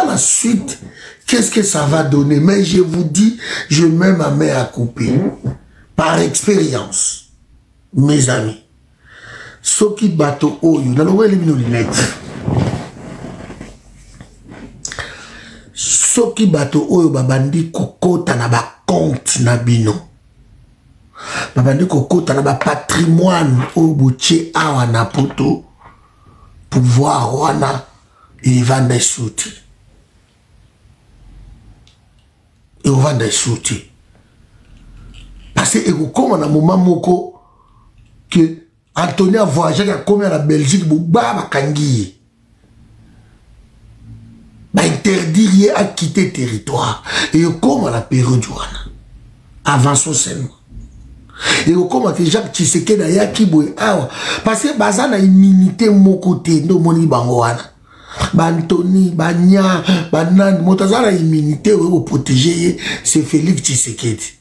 S1: la suite, qu'est-ce que ça va donner? Mais je vous dis, je mets ma main à couper. Par expérience, mes amis. Ceux qui battent au you, dans le lunettes. Ceux qui battent au you, babandi kokota na ba compte na bino. Babandi kokota na ba patrimoine au bouché awa na poto. Pouvoir wana il va des soutis. Il va des soutis. Parce que comme on a un moment moko que Anthony a voyagé à combien la Belgique ba kangi. Ba interdire à quitter le territoire. Et comme à la période avant son seulement. Et comme que Jacques Tshisekedi a yaki boy awa parce que bazana immunité mon côté ndo moni bangoana. Bantoni, Banya, Banan, Montazala immunité pour protéger, c'est Félix Tshisekedi.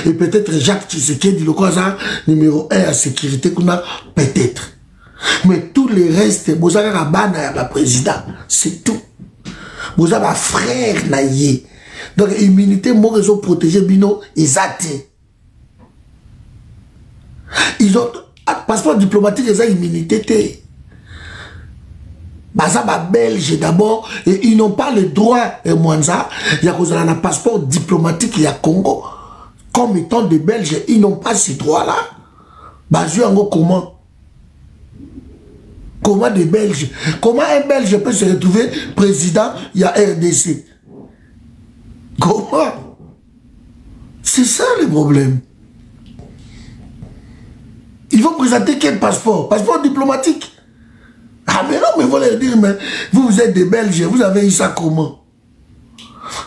S1: Et peut-être Jacques Tshisekedi, le cosa numéro 1 à sécurité qu'on a, peut-être. Mais tous les restes, Bozaka Rabana, la président, c'est tout. Bozaka frère naïe. Donc, immunité, mon réseau protégé, bino, ils athées. Ils ont, passeport diplomatique, ils ont immunité. Bazaba belge d'abord, et ils n'ont pas le droit, et Mwanza, il y a un passeport diplomatique, il y a Congo, comme étant des Belges, ils n'ont pas ces droits-là. Bazou en comment? Comment des Belges? Comment un Belge peut se retrouver président, il y a RDC? Comment? C'est ça le problème. Ils vont présenter quel passeport? Passeport diplomatique. Ah mais non, mais vous allez dire, mais vous êtes des Belges, vous avez eu ça comment?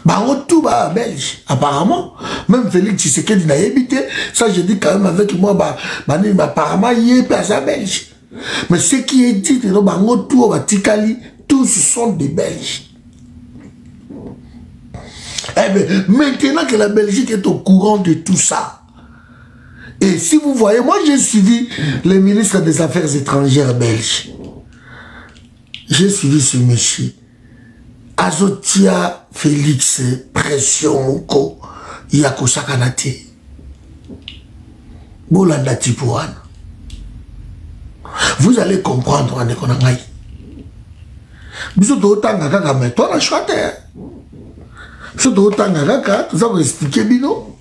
S1: Bah on tout bah Belge, apparemment. Même Félix Tshisekedi n'a habité. Ça je dis quand même avec moi, apparemment il est pas à Belge. Mais ce qui est dit, bah on tout bah Tikali, tous sont des Belges. Eh bien, maintenant que la Belgique est au courant de tout ça, et si vous voyez, moi j'ai suivi le ministre des Affaires étrangères belge. J'ai suivi ce monsieur. Azotia Félix pression moko Yakosa Kanate. Bolanda Tipouane. Vous allez comprendre en économie. Biso to tanga kaka mais toi la chouette. Biso to tanga kaka, tout ça vous expliquer bino.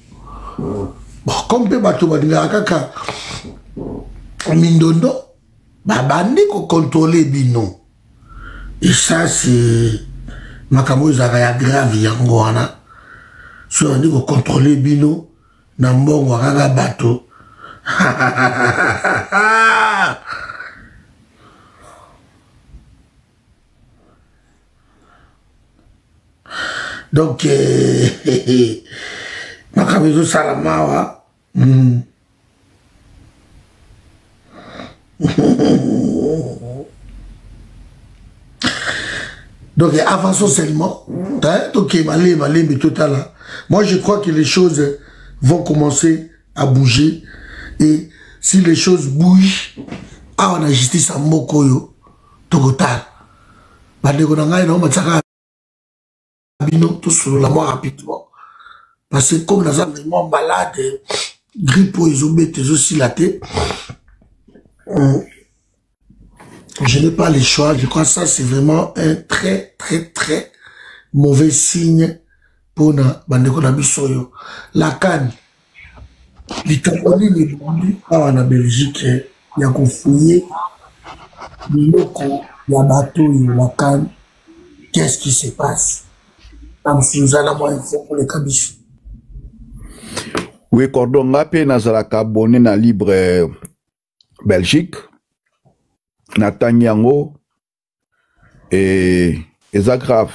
S1: Bon, comme pe bato badinga kaka Mindondo, babandi ko contrôler bino. Et ça, c'est makambo ezaka ya grave yango wana so andi ko contrôler bino na mbongo kaka bato donc makambo ezosala mawa donc avançons seulement. Donc moi je crois que les choses vont commencer à bouger. Et si les choses bougent, on a justice à Mokoyo, Togotal. Tout sur la mort rapidement. Parce que comme nous sommes vraiment malades, grippe, ils ont mis aussi la tête. Je n'ai pas le choix. Je crois que ça, c'est vraiment un très, très, très mauvais signe pour Bandeko Nabisoyo. La canne, les Camerounais, les Burundais, en Belgique, il y a qu'on fouillé, les locaux, la bateau, la canne. Qu'est-ce qui se passe?
S2: Oui, Cordon Ngapé, Nazaraka Bonne, na libre Belgique. Natanyango et c'est grave.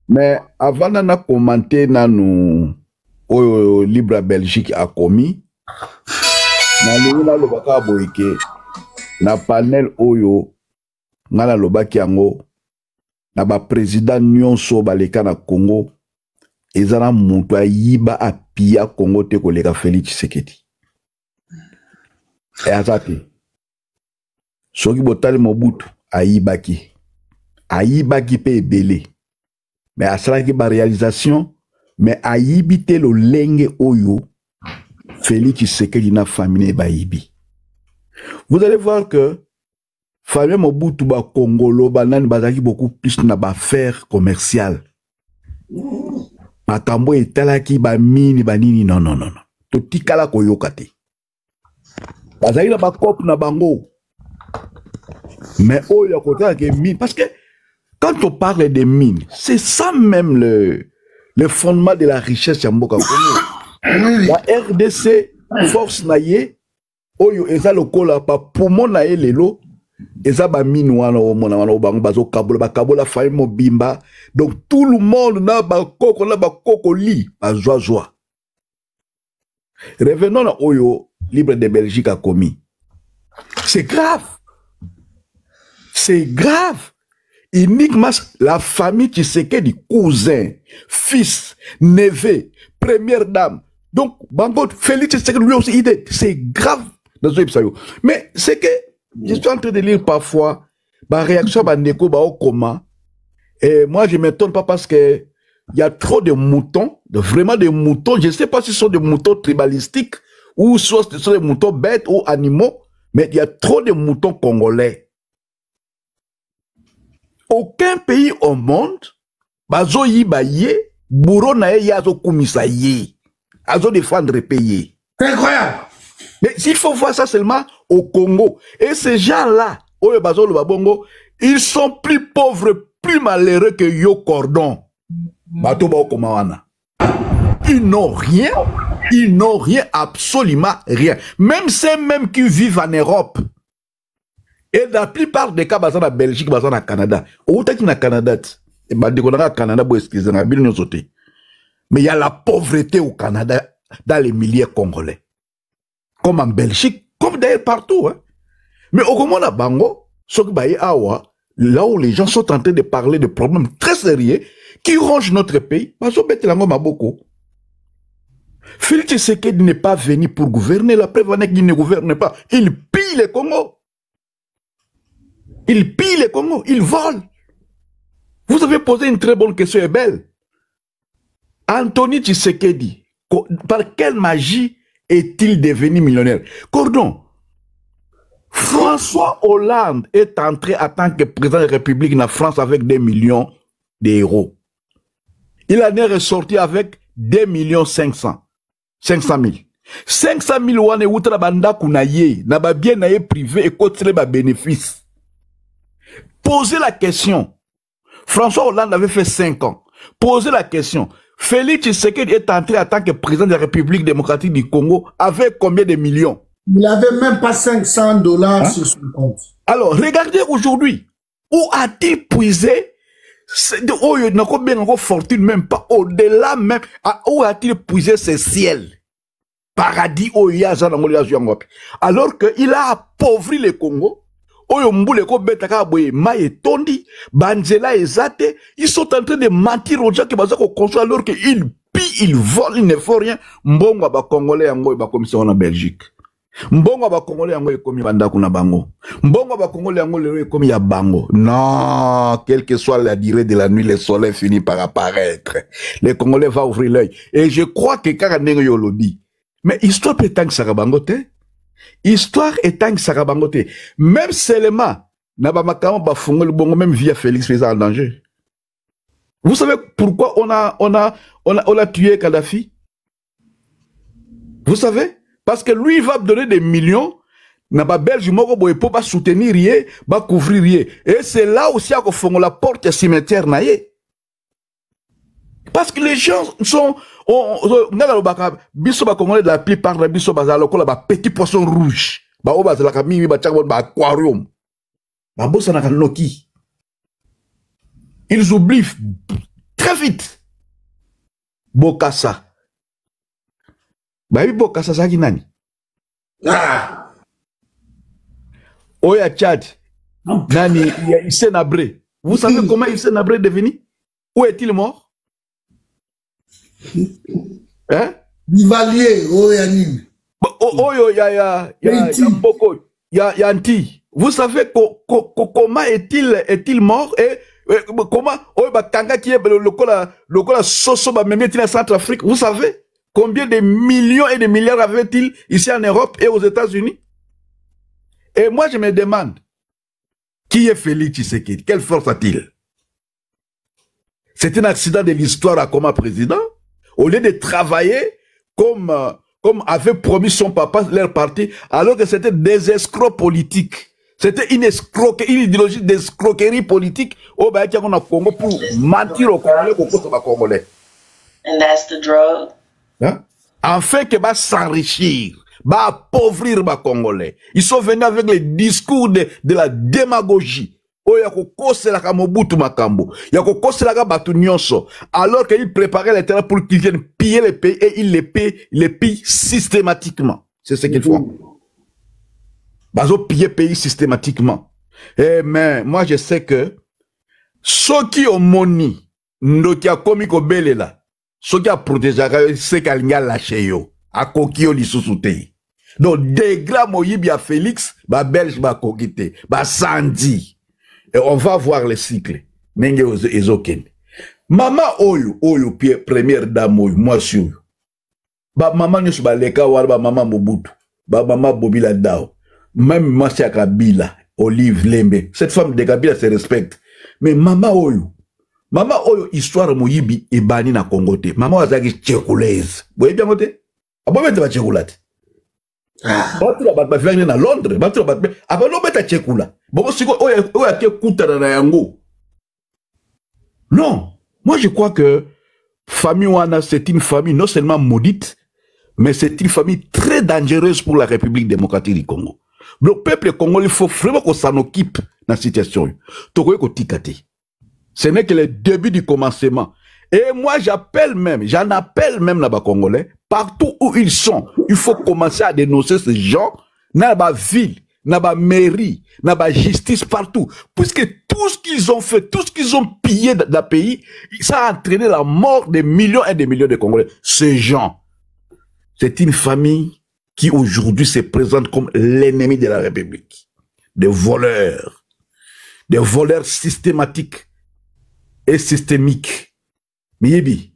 S2: Mais avant de commenter nous au Libre Belgique a commis, na panel oyo ngala lobaki yango na ba président nyonso baleka na Congo ezana muntu ayiba apia Congo te koleka Félix Tshisekedi. Et azate soki botali Mobutu ayibaki pe ebele mais asalaki ba réalisation mais ayibite lo lenge oyo Félix Tshisekedi na famille bayibi. Vous allez voir que famille Mobutu ba Congolo banani bazaki beaucoup plus na ba affaires commerciales. Makambo etalaki ba mini banini non. To tikala koyoka te. Bazaki na ba cop na bango. Mais oh, il y a côté des mines. Parce que quand on parle des mines, c'est ça même le fondement de la richesse à Mboka. La RDC, force naïe, oyo eza lokola pa poumon naïe lelo, eza ba mine wana o mona wana o bango bazo kabola faille mobimba. Donc tout le monde na ba koko li, ba joie. Revenons à oyo Libre de Belgique a commis. C'est grave. C'est grave. Uniquement la famille qui Tshisekedi, cousin, fils, neveu, première dame. Donc, Bango, Félix Tshisekedi lui aussi, c'est grave dans ce épisode. Mais c'est que, je suis en train de lire parfois, ma réaction, Bandeko, au coma. Et moi, je ne m'étonne pas parce que il y a trop de moutons, vraiment des moutons. Je ne sais pas si ce sont des moutons tribalistiques ou soit ce sont des moutons bêtes ou animaux, mais il y a trop de moutons congolais. Aucun pays au monde, bazo yibaye, bourreau nae yazo kumisa ye, azo défendre pays.
S1: C'est incroyable.
S2: Mais s'il faut voir ça seulement au Congo, et ces gens-là, oye bazo le babongo, ils sont plus pauvres, plus malheureux que Yo Cordon. Bato ba okomawana. Ils n'ont rien, absolument rien. Même ceux mêmes qui vivent en Europe. Et la plupart des cas, basés en Belgique, basés en Canada. Ou peut-être en Canada, mais il y a la pauvreté au Canada, dans les milliers congolais. Comme en Belgique, comme d'ailleurs partout. Hein. Mais au moment de Bango, là où les gens sont en train de parler de problèmes très sérieux qui rongent notre pays, Félix Tshisekedi n'est pas venu pour gouverner. La preuve est qu'il ne gouverne pas. Il pille le Congo. Il pille le Congo. Il vole. Vous avez posé une très bonne question et belle. Anthony Tshisekedi, par quelle magie est-il devenu millionnaire? Cordon, François Hollande est entré en tant que président de la République en France avec 2 millions d'euros. Il en est ressorti avec 2 500 000. 500 000 wane outra banda kunaye, na ba bien naye privé et côté ba bénéfice. Posez la question. François Hollande avait fait 5 ans. Posez la question. Félix Tshisekedi est entré en tant que président de la République démocratique du Congo avec combien de millions?
S1: Il n'avait même pas $500 sur son compte.
S2: Alors, regardez aujourd'hui. Où a-t-il puisé il n'a pas bien fortune, même pas au-delà même. Où a-t-il puisé ses ciels? Paradis, alors qu'il a appauvri le Congo. Ils sont en train de mentir aux gens qui vont construire alors qu'ils pillent, ils volent, ils ne font rien. Mbongo ba Congolais yango ba comme ça en Belgique. Mbongo ba Congolais yango comme bandako na bango. Mbongo ba Congolais yango le comme ya bango. Non, quelle que soit la durée de la nuit, le soleil finit par apparaître. Les Congolais vont ouvrir l'œil. Et je crois que Karanenge Yolobi. Mais histoire peut-être que ça va bangote. Histoire étant que ça va bangote. Même seulement, même via Félix faisait en danger. Vous savez pourquoi on a tué Kadhafi? Vous savez? Parce que lui, il va donner des millions. Na ba Belge moko boye pour pas soutenir rien, pas couvrir rien. Et c'est là aussi qu'on fait la porte cimetière naïe. Parce que les gens sont biso ba Congolais de la plupart de biso ba lokola ba petit poisson rouge. Ba o ba la kamimi ba tchakbo ba aquarium. Ba bossa na kanoki. Ils oublient très vite. Bokassa. Ba bi Bokassa sa nani?
S1: Ah.
S2: Oya Tchad. Nani Hissène Habré. Vous savez comment Hissène Habré est devenu? Où est-il mort? Hein?
S1: Duvalier, Yannin.
S2: Ya Anti. Vous savez comment est-il mort et comment Kanga qui est le Soso Bamémétina Centrafrique. Vous savez combien de millions et de milliards avait-il ici en Europe et aux États-Unis? Et moi je me demande qui est Félix Tshisekedi? Quelle force a-t-il? C'est un accident de l'histoire comme président. Au lieu de travailler comme avait promis son papa, leur parti, alors que c'était des escrocs politiques. C'était une idéologie d'escroquerie politique au Congo pour mentir aux Congolais.
S3: And that's the drug.
S2: Hein? Afin que va s'enrichir, va appauvrir les Congolais. Ils sont venus avec les discours de la démagogie. Alors qu'ils préparaient les terrains pour qu'ils viennent piller les pays et ils les pillent systématiquement. C'est ce qu'ils font. Ils pillent les pays systématiquement. Eh, mais moi je sais que ceux qui ont moni, qui a commis au belé là, ceux qui ont protégé, c'est qu'ils ont lâché yo, à kokio li sous-souté. Donc, des grands moyibia Félix, bah belge, bah kokité, bah Sandy. Et on va voir le cycle. Nenge ezoken. Maman oyo première dame oyo, moi sur. Ba maman nyos ba leka war ba maman Mobutu. Ba maman Bobila Dao. Même Massia Kabila, Olive Lembe. Cette femme de Kabila se respecte. Mais maman oyo, histoire moyibi e bani na Congote. Maman azaki tchekolaise. Vous voyez bien côté? Abomete ba tchekolate. Batula bat venir na Londres, batula bat abalo beta tchekula. Bon, c'est quoi? Non. Moi, je crois que famille Wana, c'est une famille non seulement maudite, mais c'est une famille très dangereuse pour la République démocratique du Congo. Le peuple congolais, il faut vraiment qu'on s'en occupe dans cette situation. Ce n'est que le début du commencement. Et moi, j'en appelle même là-bas Congolais, partout où ils sont, il faut commencer à dénoncer ces gens dans la ville. N'a pas mairie, n'a pas justice partout. Puisque tout ce qu'ils ont fait, tout ce qu'ils ont pillé dans le pays, ça a entraîné la mort de millions et de millions de Congolais. Ces gens, c'est une famille qui aujourd'hui se présente comme l'ennemi de la République. Des voleurs systématiques et systémiques. Miyebi.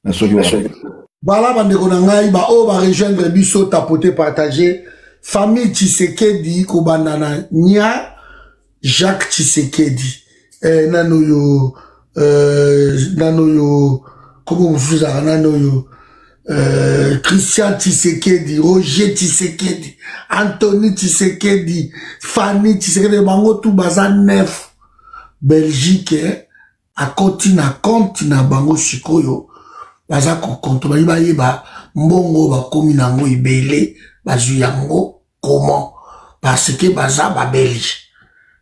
S1: Voilà, bandeko nangai, ba o ba rejoindre biso tapoter partager. Famille Tshisekedi Kobanana Nia Jacques Tshisekedi nano yo comment vous faisez nano yo Christian Tshisekedi, Roger Tshisekedi, Anthony Tshisekedi, Fanny Tshisekedi, bango tout bazan neuf Belgique akoti na compte na bango sikoyo baza ko contrôler ba yeba mbongo ba komi nango ibele bazu yango comment parce que baza ba belge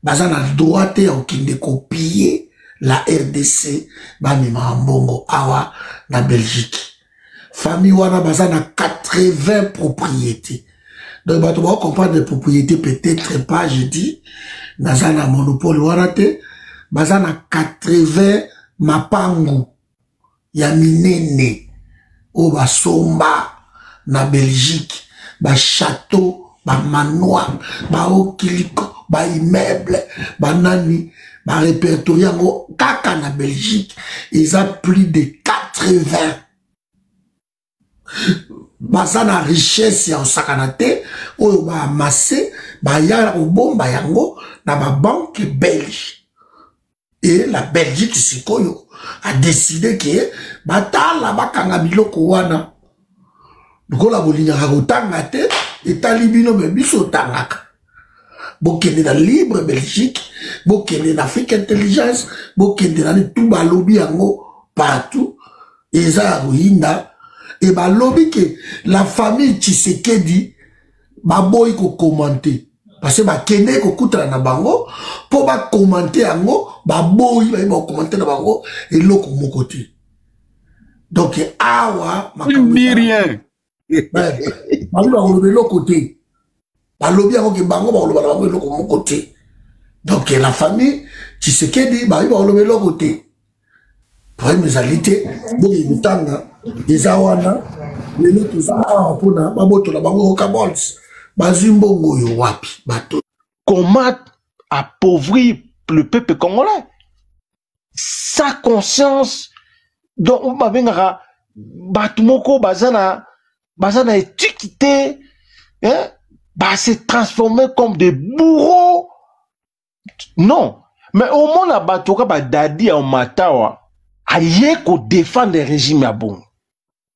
S1: baza na droit ya okinde copier la RDC ba mema mbongo awa na Belgique famille wana baza na 80 propriétés donc bato ba comprendre les propriétés peut-être pas je dis naza na monopole wana te baza na 80 mapangu ya minene o basomba na Belgique ba château ba manoir ba okiliko ba immeuble ba nani ba répertorié yango kaka na Belgique ils ont plus de 80 baza na richesse ya osakana te oyo ba amassé ba ya obomba yango na ba banque belge. Et la Belgique sikoyo a décidé que batala bakanga biloko wana lokola bolinya kotanga te etali bino me biso tangaka bokende na libre Belgique bokende na Afrique Intelligence bokende na tout balobi yango partout eza ruinda et balobi que la famille Tshisekedi baboyi ko commenter parce que bakende ko kutana na bango po ba commenter yango baboyi ba commenter na bango eloko moko te donc awa
S2: ni rien
S1: ba lobelo eloko te balobi yango ke bango ba lobela bango eloko moko te donc la famille Tshisekedi ba lobelo eloko te problème ezalité boki mutanga eza wana lelo toza awa mpona babotola bango okabols bazimbongo yo wapi bato.
S4: Comment appauvrir le peuple congolais? Sa conscience donc on va venir batumoko bazana étiqueté hein bah c'est transformé comme des bourreaux. Non, mais au moins la batoka ba dadi en matawa aye ko défendre le régime à bon.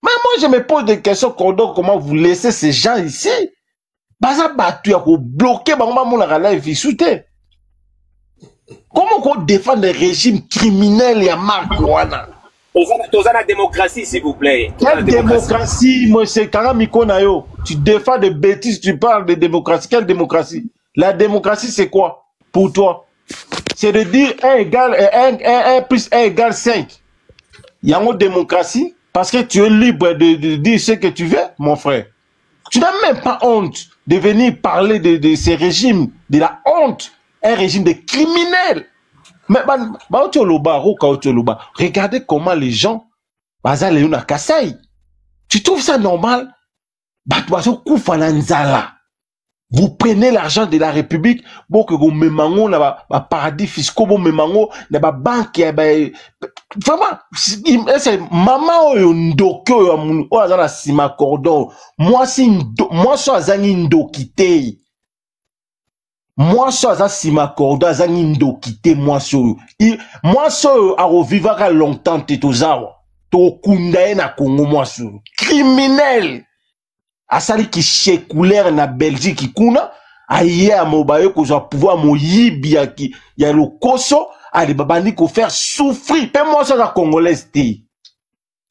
S4: Mais moi je me pose des questions comment vous laissez ces gens ici? Baza batu ya ko bloquer bango mona la live soute. Comment qu'on défend le régime criminel et à marque wana?
S5: Toza la démocratie s'il vous plaît.
S4: Quelle démocratie, monsieur Karamiko Nayo? Tu défends des bêtises, tu parles de démocratie. Quelle démocratie? La démocratie c'est quoi pour toi? C'est de dire 1 plus 1 égale 5. Il y a une démocratie parce que tu es libre de dire ce que tu veux, mon frère. Tu n'as même pas honte de venir parler de ces régimes, de la honte, un régime de criminels. Mais regardez comment les gens, tu trouves ça normal? Vous prenez l'argent de la République, bon que vous memango na paradis fiscaux, bon memango na banque, vraiment, c'est maman oyo ndoki oyo o azana sima cordon. Moi so azangi ndokite. Moi so azana sima cordon azangi ndokite moi so aro vivaka longtemps te tozawa. To kundaye na Congo moi so. Criminel. Asali ki chekouler na Belgique kuna aye a mobaye ko za pouvoir mo yibia ki ya le koso ali babani ko faire souffrir pe moi ça la congolaise ti.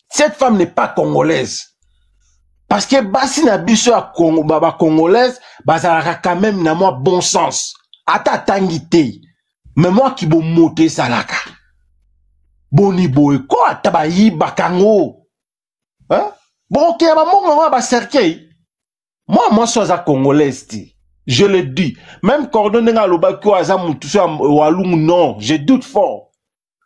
S4: Cette femme n'est pas congolaise parce que basi na biso ya Congo baba congolaise bazalaka quand même na moi bon sens ata tangité mais moi qui bo moté salaka boni boy ko ata ba yiba kango hein bon ok ba mongo ba cercueil. Moi, je suis congolaise, je le dis. Même coordonné à l'Obakio, non, je doute fort.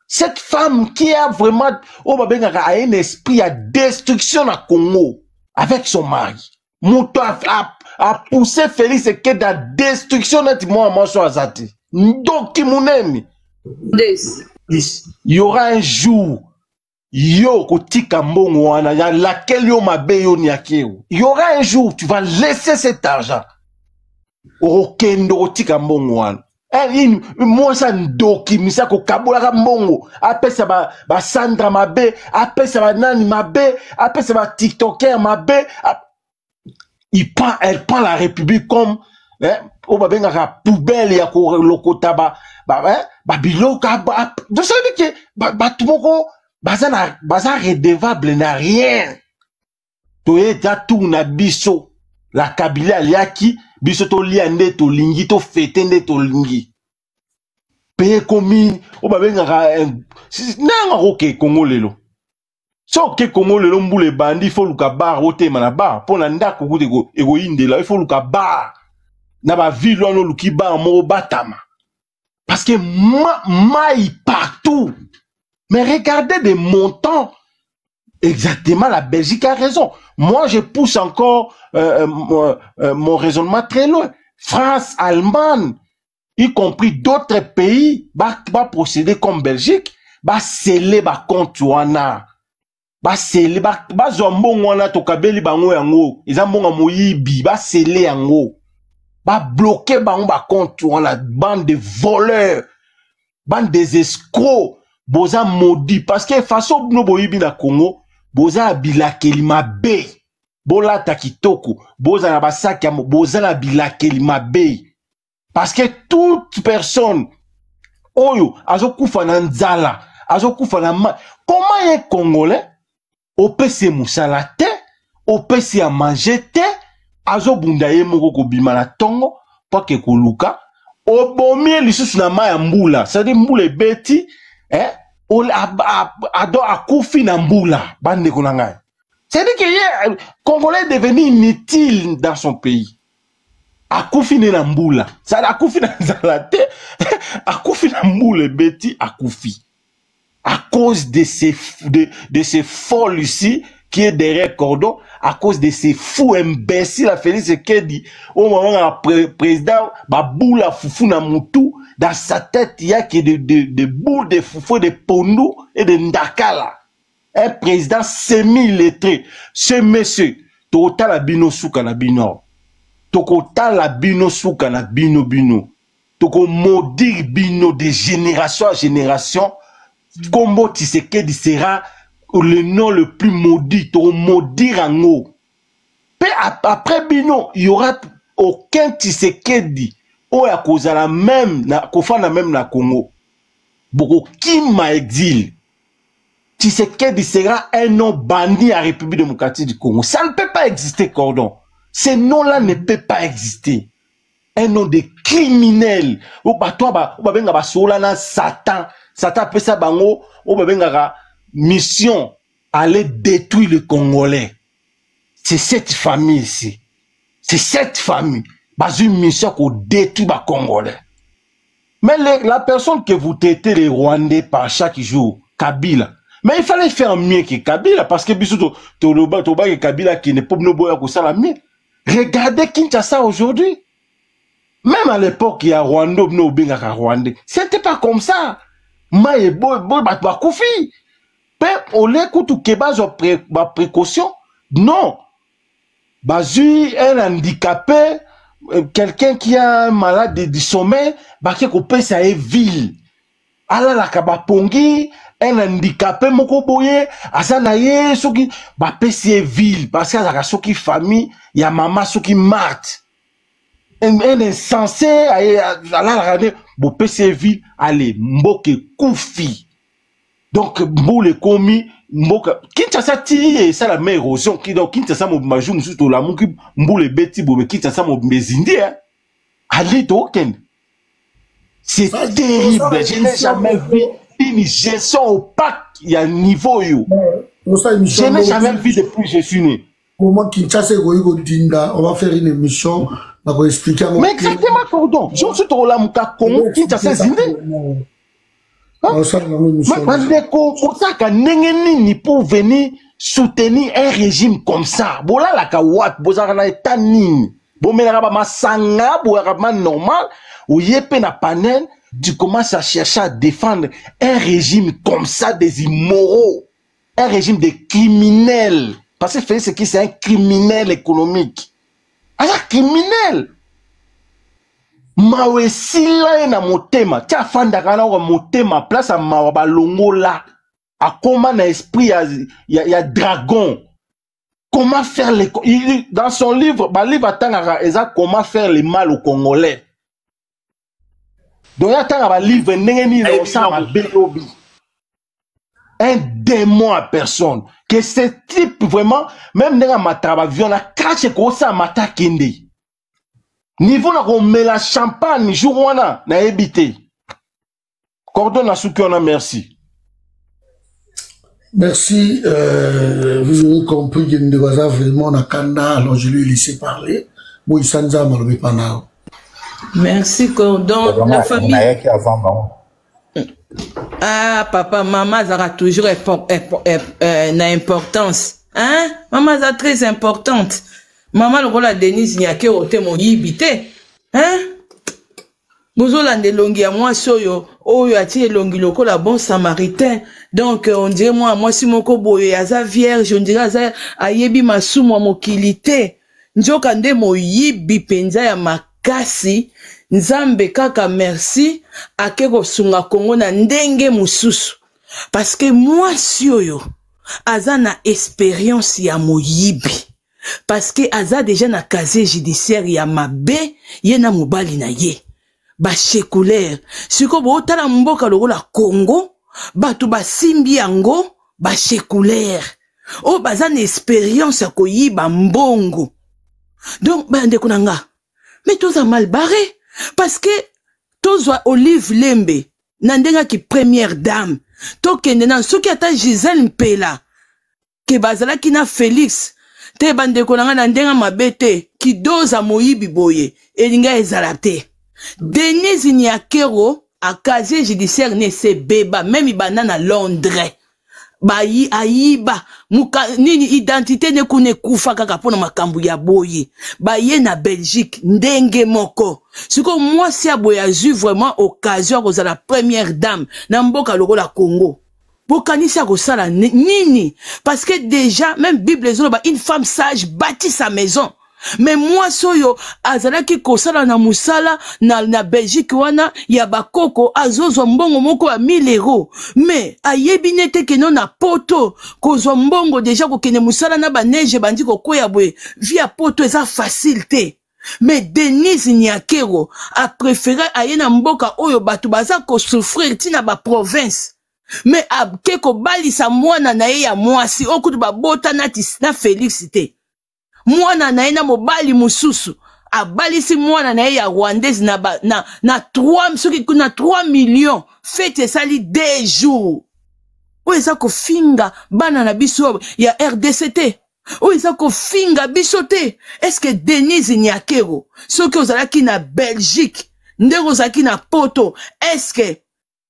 S4: Cette femme qui a vraiment, un esprit à destruction à Congo, avec son mari. Mouto a poussé Félix et que la destruction de moi, je suis azati. Donc, il y aura un jour, yo kotika mbongo wana ya laquelle yo mabe yo niakeo. Il y aura un jour tu vas laisser cet argent au kendo kotika mbongo wana. Moi ça ndoki misa ko kabola mbongo apesa ba Sandra mabe apesa ba nani mabe apesa ba TikToker mabe. Elle prend la République comme o ba benga ka poubelle ya ko lokota ba biloka donc ça veut dire que ba tumoko baza redevable na rien toye ta tourna biso la Kabila aliaki biso to liande to lingi to fete nde to lingi paye komi o ba benga ka nanga roke Congo lelo so ke Congo lelo mbule bandi fo luka bar otema na bar pona ndako kude ego indela il faut luka bar na ba ville ono luki bar mo batama parce que maille partout mais regardez des montants exactement la Belgique a raison moi je pousse encore mon raisonnement très loin France Allemagne y compris d'autres pays va procéder comme Belgique va sceller ba compte wana ba sele ba zombo ngwana to kabeli bango yango eza mbonga moyibi ba sele yango ba bloquer bango ba compte wana bande de voleurs bande des escrocs boza maudit parce que façon no boyibi na Congo boza abilakeli mabe bola takitoko boza na basaki ya boza na bilakeli mabe parce que toute personne oyo azokufa na nzala azokufa na comment est congolais opesi musala te opesi a manger te azobunda ye moko kobima na tongo pake koluka obomi lisusu na ma ya mbula c'est-à-dire mbula ebeti ado akufi na mbula bande ko na ngai c'est-à-dire que Congolais est devenu inutile dans son pays akufi ne na mbula c'est-à-dire akufi na nzala te akufi na mbula ebeti akufi à cause de ces folles ici qui est derrière cordon, à cause de ces fous imbéciles à Félix Tshisekedi, au moment où le président baboula foufou na moutou, dans sa tête il y a que de boules de foufou, de pondou et de ndakala. Un président semi-lettré. Ce monsieur, total la bino souka na bino. Total la bino souka na bino bino. Toko maudire bino de génération à génération. Combo Tshisekedi sera le nom le plus maudit, au maudire en haut. Après Bino, il n'y aura aucun Tshisekedi ou à cause de la même, même la Congo. Beaucoup qui m'a exil. Tshisekedi sera un nom banni à la République démocratique du Congo. Ça ne peut pas exister, cordon. Ce nom-là ne peut pas exister. Un nom de criminel. Ou bah toi, bah benga bah solana Satan. Satan peut ça bango, ou benga mission aller détruire le Congolais. C'est cette famille ici. C'est cette famille. Bah une mission qu'on détruit le Congolais. Mais la personne que vous traitez les Rwandais par chaque jour, Kabila. Mais il fallait faire mieux que Kabila parce que bisous Toba que Kabila qui n'est pas nous boire que ça la mieux. Regardez Kinshasa aujourd'hui. Même à l'époque, il y a Rwanda, Rwanda. C'était pas comme ça. Maïe, koufi. On l'écoute ou keba, précaution. Non. Bazu, un handicapé, quelqu'un qui a un malade du sommeil, qui peut ça est ville. ala la kabapongi un handicapé moko boye asanaye soki ba pesi ville parce que azaka soki famille ya mama soki mart un insensé ala la rane bo pesi ville allez mboke kufi donc mbule komi mboka Kinshasa ti et ça la même érosion qui donc Kinshasa mo majou surtout la muki mbule beti bo me Kinshasa mo mbezindi allez token. C'est terrible. Je n'ai jamais vu une gestion opaque. Il y a un niveau. Je n'ai jamais vu depuis que je suis né.
S1: On va faire une émission. On va expliquer.
S4: Mais exactement, pardon. Je suis trop là, Congo, Kinshasa, Zindé. Pour venir soutenir un régime comme ça. Voilà la kawat, bozarana etanine. Bon, mais la masanga, normal. Ou yépe na panel, tu commences à chercher à défendre un régime comme ça, des immoraux, un régime de criminels. Parce que c'est qui c'est un criminel économique. Un criminel. Mawe sila na motema, tia fanda kana wa motema place à mawa longo là. A comment na esprit ya dragon. Comment faire les... Dans son livre, livre attend exact comment faire le mal aux Congolais. Donc, il y a un livre, un démon à personne. Que ce type, vraiment, même dans ma travail, on a caché que ça m'a attaqué. Niveau, on met la champagne, jour on a évité. Cordon à ceux qui on a merci.
S1: Merci. Vous avez compris qu'il y a vraiment un canard, alors je lui ai laissé parler. Moi, il pas.
S6: Merci, Cordon. La famille. Ah, papa, maman, ça a toujours une importance. Hein? Maman, ça très importante. Maman, le rôle de Denise, il n'y a que mon yibité. Hein? Bozola de longi à moi, soyo, oh, y a-t-il longi loko la bon samaritain. Donc, on dirait moi, si mon kobo y a sa vierge, on dirait ça, ayebi masu moi mokilité. Njokande mo yibi penza ya makasi. Nzambe kaka merci akeko sunga Kongo na ndenge mususu parce que moi sioyo aza na expérience ya moyibi parce que aza déjà na casier judiciaire ya mabe ye na mobali na ye ba séculaire siko bo tala mboka lokola Congo batu basimbi yango ba séculaire o baza na expérience ya koyiba mbongo donc ba ndeko nanga mais toza mal barré. Parce que tozwa Olive Lembe nandenga ki première dame to kende na soki ata Gisèle Mpela ke bazala ki na Félix te bande ko nanga nandenga mabete ki doza moyibi boye elinga ezala te Denise Nyakero a casier judiciaire ne se beba même ibana na Londres bayi ayiba muka nini identité ne kune kufa kaka pona makambu ya boye baye na Belgique ndenge moko siko moi si aboya eu vraiment occasion ko la première dame na mboka lokola Congo bokanisa ko sala nini parce que déjà même Bible zolo ba une femme sage bâtit sa maison. Mais moi soyo azalaki kosala na musala na Belgique wana ya bakoko azozo mbongo moko ya 1000 €. Mais ayebi nete ke non na poto kozwa mbongo déjà ko kene musala na ba neige bandi ko koya boye via poto eza facilité. Mais Denise Nyakero a préféré aye na mboka oyo batu baza ko souffrir tina ba province. Mais abke balisa mwana na ye ya mwasi okutu babota na Félicité. Mwana na ye na mobali mususu abalisi mwana na ye ya rwandaise na 3 millions fête sali 2 jours. Oeza ko finga bana na biso ya RDCT. Oeza ko finga bisote. Est-ce que Denise Nyakero soki ozalaki na Belgique ndeko ozalaki na poto est-ce que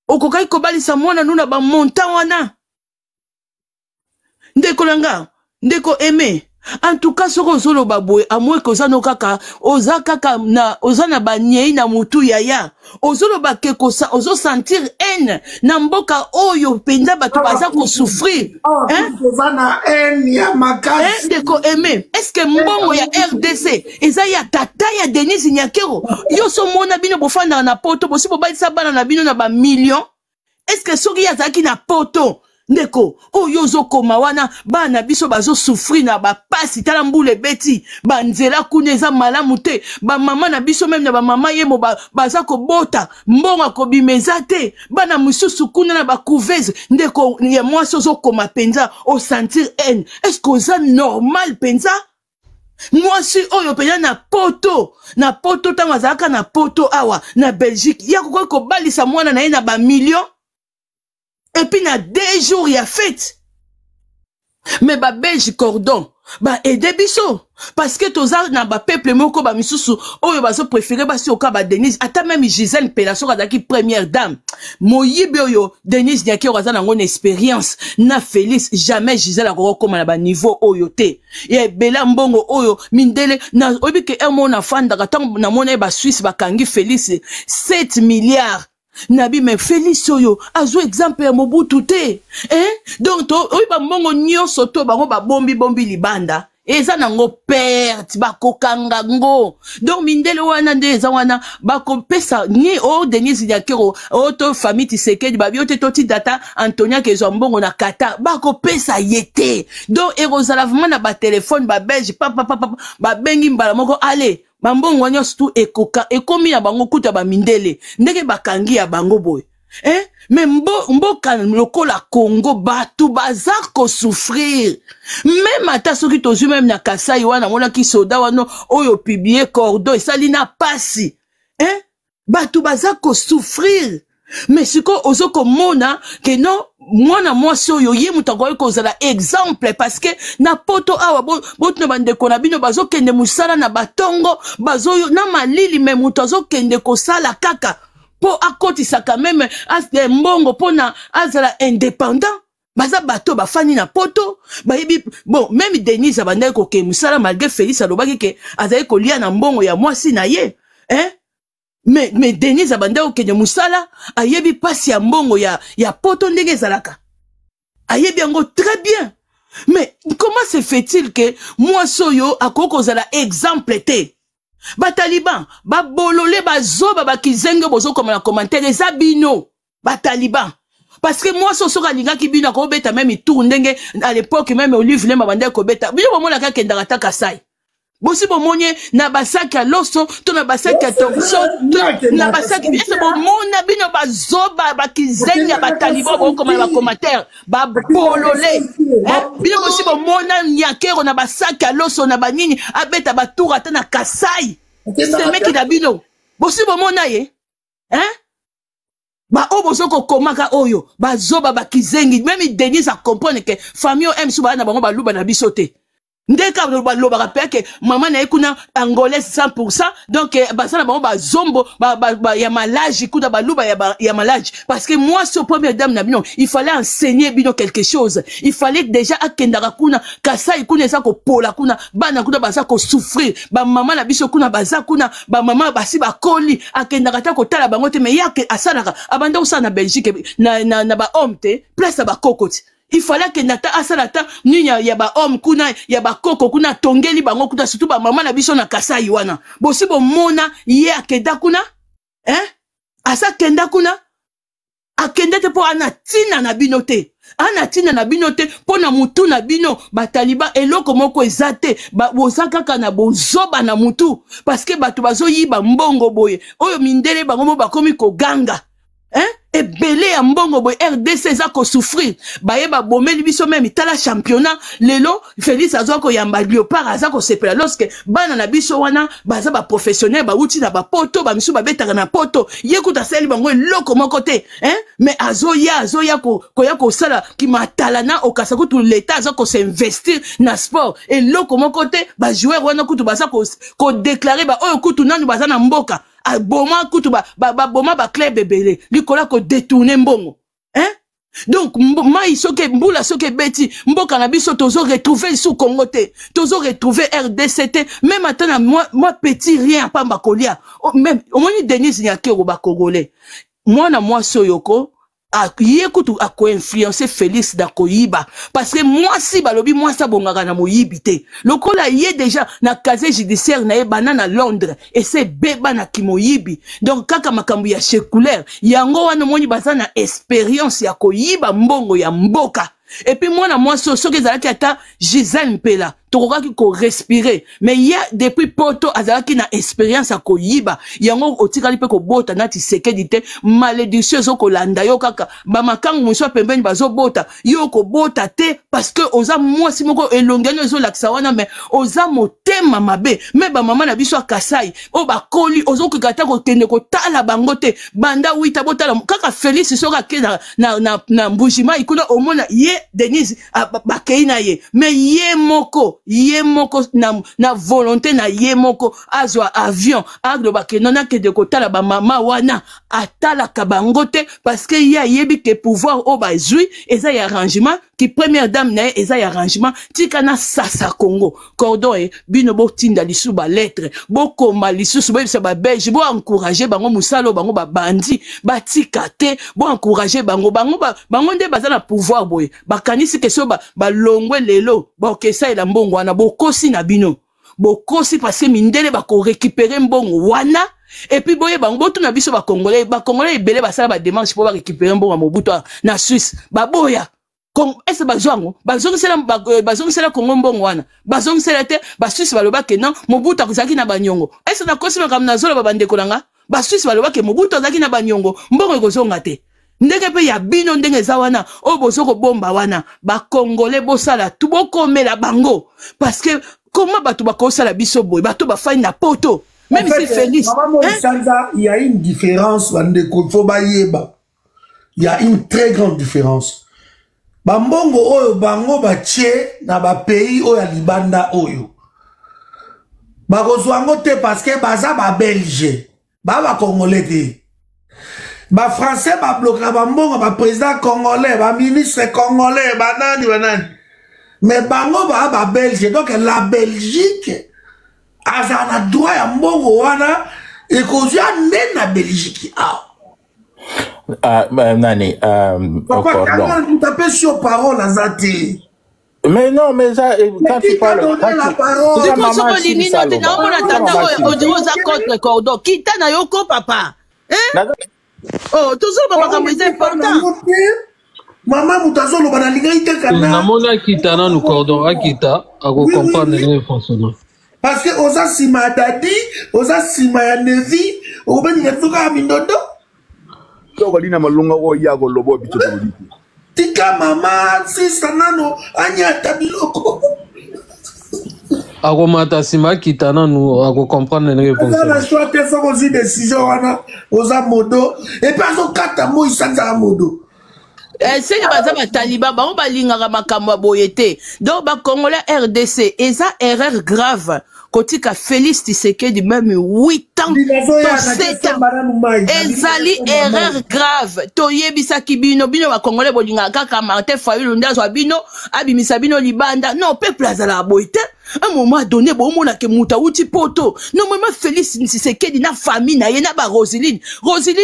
S6: okokai kobalisa mwana nuna ba montant wana ndeko langa ndeko aimé. En tout cas, ce que baboy, à moins que no kaka, oza kaka na, oza na banyei na mutu yaya, ozolo bake kosa, ozo sentir haine, na mboka oyo penda batu baza ko souffrir. Hein?
S1: Oza na haine ya makasi.
S6: Ndeko aimé, est-ce que mbongo ya RDC, eza ya tata ya Denise Nyakero, yo so mona bino bofanda na poto, bosi bobalisa bana na bino na ba million? Est-ce que soki ya zaki na poto? Ndeko, oyo zo koma wana, bana biso bazo souffrir na ba pasi tala mbule beti, ba nzela kuneza malamu te, ba mama na biso même na ba mama yemo baza ko bota, mbonga ko bimeza te, bana mususu kuna na ba couveuse, ndeko ya mwasi zo koma penza, o sentir haine. Est-ce que ça normal penza? Mwasi oyo penya na poto tanga zaka na poto awa, na Belgique, ya ko balisa mwana na ye na ba million? Et puis, na 2 jours, il y a fête. Mais ba Belge cordon, ba aide biso. Parce que toza na ba peuple moko ba misusu, oyo bazo préféré ba si oka ba Denise, ata même Gisèle Mpela soka daki première dame. Moyibe oyo, Denise Nyakero aza na ngone expérience, na Félix, jamais Gisèle a comme na ba niveau oyo te. Et bela mbongo oyo, mindele, na obi ke un mona fanda, katang na mona ba Suisse ba kangi Félix, 7 milliards. Nabi mais Félix oyo azo exemple ya Mobutu te hein donc to oyi ba mbongo nyonso to bango ba bombi libanda eza nango perte bakokanga ngo donc mindele wana nde eza wana bakopesa ni o Denise Nyakero o to famille Tshisekedi babio te toti data Antonia kezwa mbongo na kata bakopesa yete donc erozala vraiment na ba téléphone ba belge papa ba bengi mbala moko ale bambongo wana surtout ekoka ekomi na bango kuta ba mindele ndenge bakangi ya bango boy mais mboka lokola Congo batu baza ko souffrir même ata soki tozu même na Kasai wana mona ki soda wana oyo publier cordo esali na pasi batu baza ko souffrir mais siko ozoko mona que non mwana mwasi oyo ye mutango kozala exemple parce que na poto awa botu bande kona bino bazokende musala na batongo bazoyo na malili me mutu azokende kosala kaka po akotisaka même as mbongo pona azala indépendant baza bato bafani na poto bayibi bon même Denise abandai ko ke musala malgré Félix alobaki ke azali kolia na mbongo ya mwasi na ye mais Denise abandai ko ke musala ayebi pasi ya mbongo ya poto ndenge zalaka ayebi yango très bien mais comment se fait-il que mwasi oyo akoko zala exemple te Bataliban, babolole bazoba bakizenge bozo comme la commentaire eza bino Bataliban parce que moi so soka linga ki bino ko beta même tour ndenge à l'époque même Olive Lemba bande ko beta bino bomona ka kendaka ta Kasai bosi bomonye na basaki ya loso to na basaki ya tonso na basaki ese bomona bino bazoba bakizenge Bataliban bo comme la commentaire babolole bino bosi bomona Nyakero na basaki ya loso na banini abeta batour ata na Kasai c'est mec qui da bino bosi bomona ye ba obozo ko komaka oyo bazoba bakizengi même Denise a comprendre que famille aime suba na bango baluba na bisote ndeka loba rappelle que maman na ekuna angolaise 100% donc basana bango bazombo ya malaji kuda baluba ya malaji parce que moi sur première dame na bino il fallait enseigner bino quelque chose il fallait déjà akendaka kuna Kasai kuna eza ko pola kuna bana kuna baza ko souffrir ba maman na biso kuna baza kuna ba maman basi ba koli akendaka ta ko tala bango te mais yake asalaka abanda usana na Belgique na ba homme te place ba kokoti il fallait que nata asalata ninya ya ba homme kuna ya ba koko kuna tongeli bango kuna surtout ba maman na biso na Kasai wana bosi bo mona ye akenda kuna asa kenda kuna akenda te po anatina na bino te anatina na bino te po na mutu na bino Bataliban eloko moko ezate ba bozaka kana bozoba na mutu parce que batu bazoyiba mbongo boye oyo mindele bango mo bakomi ko ganga ebele ya mbongo boy RDC za ko souffrir baye ba bomeli biso même tala championnat lelo Félix azoko yamba Léopard azako sepela lorsque bana na biso wana baza ba professionnel ba uti na ba poto ba misu ba betaka na poto yekuta seli bango loko moko te mais azoya ko ya ko sala ki matala na okasa ko tout l'état azako s'investir na sport et loko moko te ba joueur wana kutu baza ko déclarer ba oyo kutu nanu baza na mboka boma kutu boma ba club ebele likola ko détourner mbongo donc mai soke mbula soke beti mboka na biso tozo retrouver sous Congo te tozo retrouver RDC même attends moi petit rien pamba kolia même omoni Denise Nyakero ba congolais moi soyoko yekutu ako influencer Félix da koyiba parce que moi si balobi moi sa bongaka na moyibité lokola yé déjà na casier judiciaire na banana Londres et c'est beba na kimoyibi donc kaka makambu ya séculaire yango wana moni bazana expérience ya koyiba mbongo ya mboka et puis moi soki ezalaki ata Gisèle Mpela tokokaki ko respirer mais il y a depuis poto azalaki na expérience ya koyiba yango otikali pe ko bota na Tshisekedi te malédiction zo kolanda yo kaka ba makangu muso pembeni bazo bota yo ko bota te parce que oza mwasi moko elongeno zo lakisa wana mais oza motema mabe mais ba mama na biso Kasai o ba koli ozo kikata ko kende ko tala bango te banda wita botala kaka Félix soka ke na mbujima ikuna omona ye Denise bakei na ye mais ye moko na volonté na ye moko azwa avion aglo bakenona ke de kotala ba mama wana atala kabango te parce que ya yebi ke pouvoir o bazui eza ya arrangement qui première dame na eza ya arrangement tika na sasa Congo cordon e bino bo tinda lisu ba lettre bo koma lisu bo bisa ba belge bo encourager bango musalo bango ba bandi ba tika te bo encourager bango nde bazana pouvoir boye bakanisi keso ba longwe lelo ba okesa ela mbongo wana bo kosi na bino bo kosi parce que mindele ba ko récupérer mbongo wana. Et puis boye bango botu na biso ba congolais ebele basala ba démarche pour ba récupérer mbongo Mobutu na Suisse ba boya est-ce bazwango bazongisela Congo mbongo wana bazongisela te ba Suisse baloba ke non Mobutu akozaki na banyongo est-ce na kosi makam na zola ba bandeko nanga ba Suisse baloba ke Mobutu azaki na banyongo mbongo ekozonga te ndenge pe ya bino ndenge za wana o bozoko bomba wana ba congolais bosala tu bokomela bango parce que comment batu bakosala biso boye batu ba fai na poto. Même si Félix.
S1: Il y a une différence. Il y a une très grande différence. Bambongo oyo bango batie na ba pays oyo libanda oyo. Bakozwango te parce que baza ba Belge. Ba Congolais te. Ba Français ba bloquer bambongo ba président congolais, ba ministre congolais, banani. Mais bango ba Belge. Donc la Belgique azana droit ya mbongo wana ekozya na Belgique
S4: nani
S1: papa quand tu tapes sur parole azati
S4: mais non mais ça quand tu parles
S1: la parole
S6: c'est pour ça que na on attend au za contre cordon kita na yoko papa hein oh toujours papa comme c'est important
S1: maman mutazolo banalinga itekana
S7: na mona kita na nous cordon akita ako comprendre les fonctionnements.
S1: Parce que osa sima dadi, osa sima ya nevi, obeni ngetuka mindodo.
S2: Toko lina malunga o yago lobo bicho politi.
S1: Tika mama sisa nano anya tabiloko.
S7: Ako mata sima kitana nous ako comprendre les réponses.
S1: Osa la choix te faut aussi décision wana, osa modo et pas au kata mo isanza modo.
S6: C'est que bazaba taliban ba on balingaka makambo boyete donc ba congolais RDC eza erreur grave kotika Félix Tshisekedi même 8 ans to 7 ans ezali erreur grave toyebisa kibino bino ba congolais bolingaka kaka Martin Fayulu ndazo bino abimisa bino libanda non peuple azala boyete un moment donné bon mona ke muta uti poto non même Félix Tshisekedi na famille na ye na ba Roseline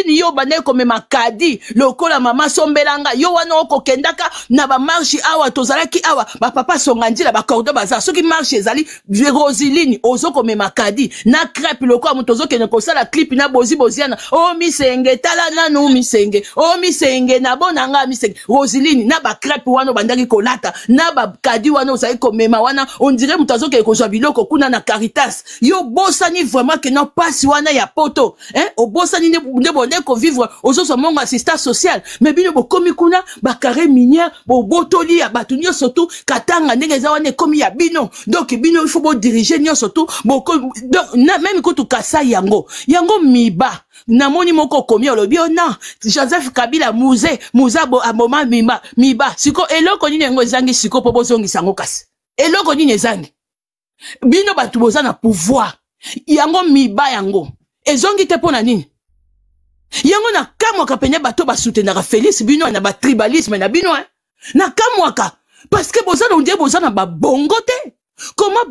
S6: yo banaye comme makadi lokola mama sombelanga yo wana okokendaka na ba marche awa tozalaki awa ba papa songandila ba cordon baza soki marche ezali Roseline ozo comme makadi na crêpe lokola mutozo kene ko sala clip na boziana o misenge tala nanu misenge o misenge na bonanga misenge Roseline na ba crêpe wana bandaki kolata na ba kadi wana ozali komema wana on dirait ke kozwa biloko kuna na Caritas yo bosani vraiment que non passe wana ya poto hein o bosani ne bonne ko vivre ozoso mongo assistant social mais bino bokomi kuna ba carré minière bo botoli ya batunyo surtout katanga ndenge za wana komi ya bino donc bino il faut bo diriger nyo surtout boko donc na même ko to kasa yango miba na moni moko komi olobi non Joseph Kabila muza bo aboma miba siko eloko nini ngo zangi siko po bozongi sango kasi eloko nini ezangi bino batu boza na pouvoir yango miba yango ezongi te pona nini yango na kamwaka penye bato basoutenaka Félix bino na ba tribalisme na bino na kamwaka parce que boza na ndie boza na ba bongo te comment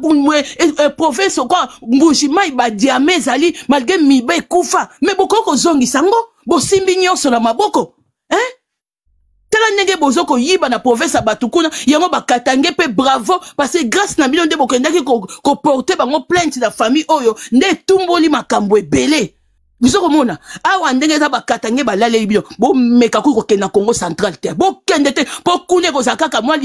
S6: province quoi mbujima ba diamé zali malgré miba ekufa mais bokoko zongi sango bosimbi nyonso na maboko hein tala ndenge bozoko yiba na province batukuna yango bakatange pe bravo parce que grâce na bino nde bokendaki ko porter bango plainte na famille oyo nde tumboli makambo ebele bizoko mona awa ndenge za bakatange balale bino bo meka ko kenda Congo central te bo kende te po kune ko zakaka mwa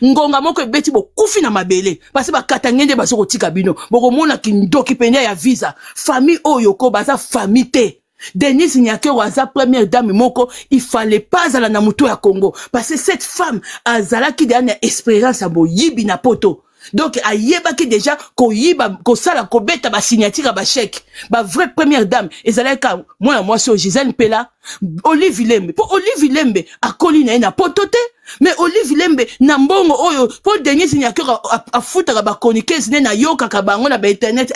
S6: ngonga moko ebeti bo kufi na mabele parce que bakatange nde bazoko tika bino boko mona kindoki penya ya visa famille oyo ko baza famille te Denise Nyakero aza première dame moko, il fallait pas ala na muto ya Congo parce que cette femme azala ki de na espérance abo yibi na poto. Donc ayeba ki déjà ko yiba ko sala ko beta ba signature ba chèque. Ba vraie première dame ezala ka moi sur Gisèle Pella Olive Lembe po Olive Lembe akoli na na potote mais Olive Lembe na mbongo oyo po Denis Nyakero afutaka ba chroniqueuse ne na yoka ka bango na ba internet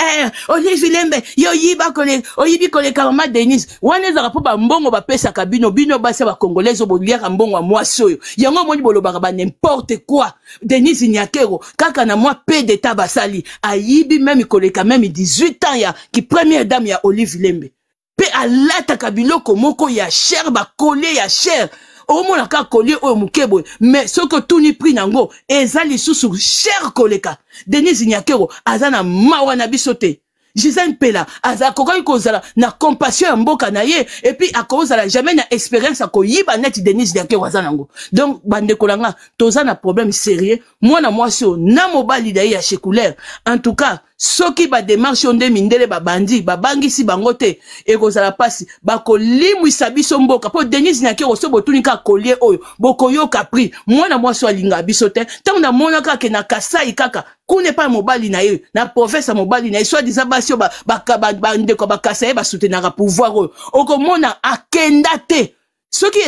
S6: Olive Lembe yo yiba kole oyibi kole ka mama Denis wana za po ba mbongo ba pesa ka bino basa ba congolais bo liaka mbongo mwasi oyo yango moni bolobaka ba n'importe quoi Denis Nyakero kaka na moi pe d'état basali ayibi même koleka même 18 ans ya ki première dame ya Olive Lembe pe alata kabiloko moko ya cher ba collé ya cher au moins ka collier o mukebo mais ce que tout ni pris nango ezali sous cher koleka Denis Nyakero azana mawa na bisote Gisèle Pela aza kokoki kozala na compassion ya mboka na ye et puis akozala jamais na expérience ko yiba net Denis Nyakero azana ngo donc bande kolanga toza na problème sérieux mwana mwasi na mobali da ya séculaire en tout cas soki ba démarche onde mindele ba bandi ba bangisi bangote e kozala pasi ba kolimwisa biso mboka po Denis Nyakero so botunika collier oyo bokoyo kapri mwana mwasi alinga biso te tant na mona kaka na Kasai kaka kune pa mobali na ye na professeur mobali na ye soit disant basio ba ndeko ba Kasai ba soutenir pouvoir oyo okomona akenda te soki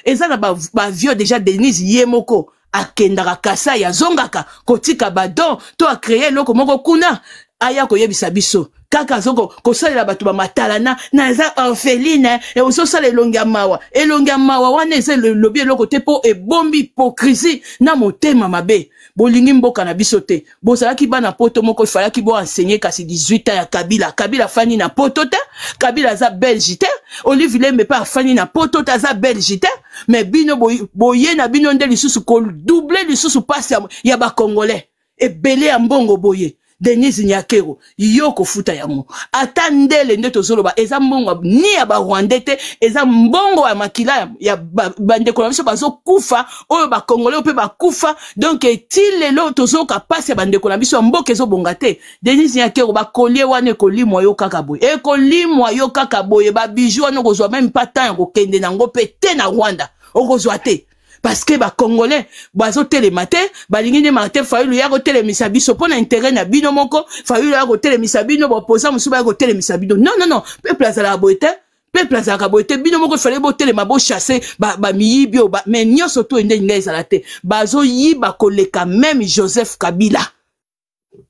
S6: ezana ba vieux déjà Denis Yemoko akendaka Kasai azongaka kotika badon to a créer loko moko kuna aya koyebisa biso kaka zoko kosalela bato ba matalana na za orpheline et oso sala elonga mawa wana ese lobi loko te po e bombi hypocrisie na motema mabe bolingi mboka na biso te bozalaki bana poto moko ifalaki bo enseigner kasi 18 ans ya Kabila fani na poto te Kabila za Belge te Olive Lembe pa fani na poto te za Belge te mais bino boye na bino nde lisusu ko doubler lisusu passe ya ba congolais et belé ya mbongo boye Denis Nyakero yoko futa yango ata ndele nde tozoloba eza mbongo ni ya ba Rwandais te eza mbongo ya makila ya bande ko biso bazo kufa oyo ba congolais pe ba kufa donc etilelo tozoka passe bande ko biso mboka ezo bonga te Denis Nyakero ba collier wana ko limwa yo kaka boye e ko limwa yo kaka boye ba bijou wana ko zo même pas temps ko kende nango pe te na Rwanda okozwa te parce que ba congolais bazo télématé balingi ne matin faulu ya ko télémisa biso pona intérêt na bino moko faulu ya ko télémisa bino ba posa musuba ya ko télémisa bino non peuple azala boite peuple azala boite bino moko fallait bo téléma bo chasser ba miyibio ba mais nyoso to ende ngeza la te bazo yiba koleka même Joseph Kabila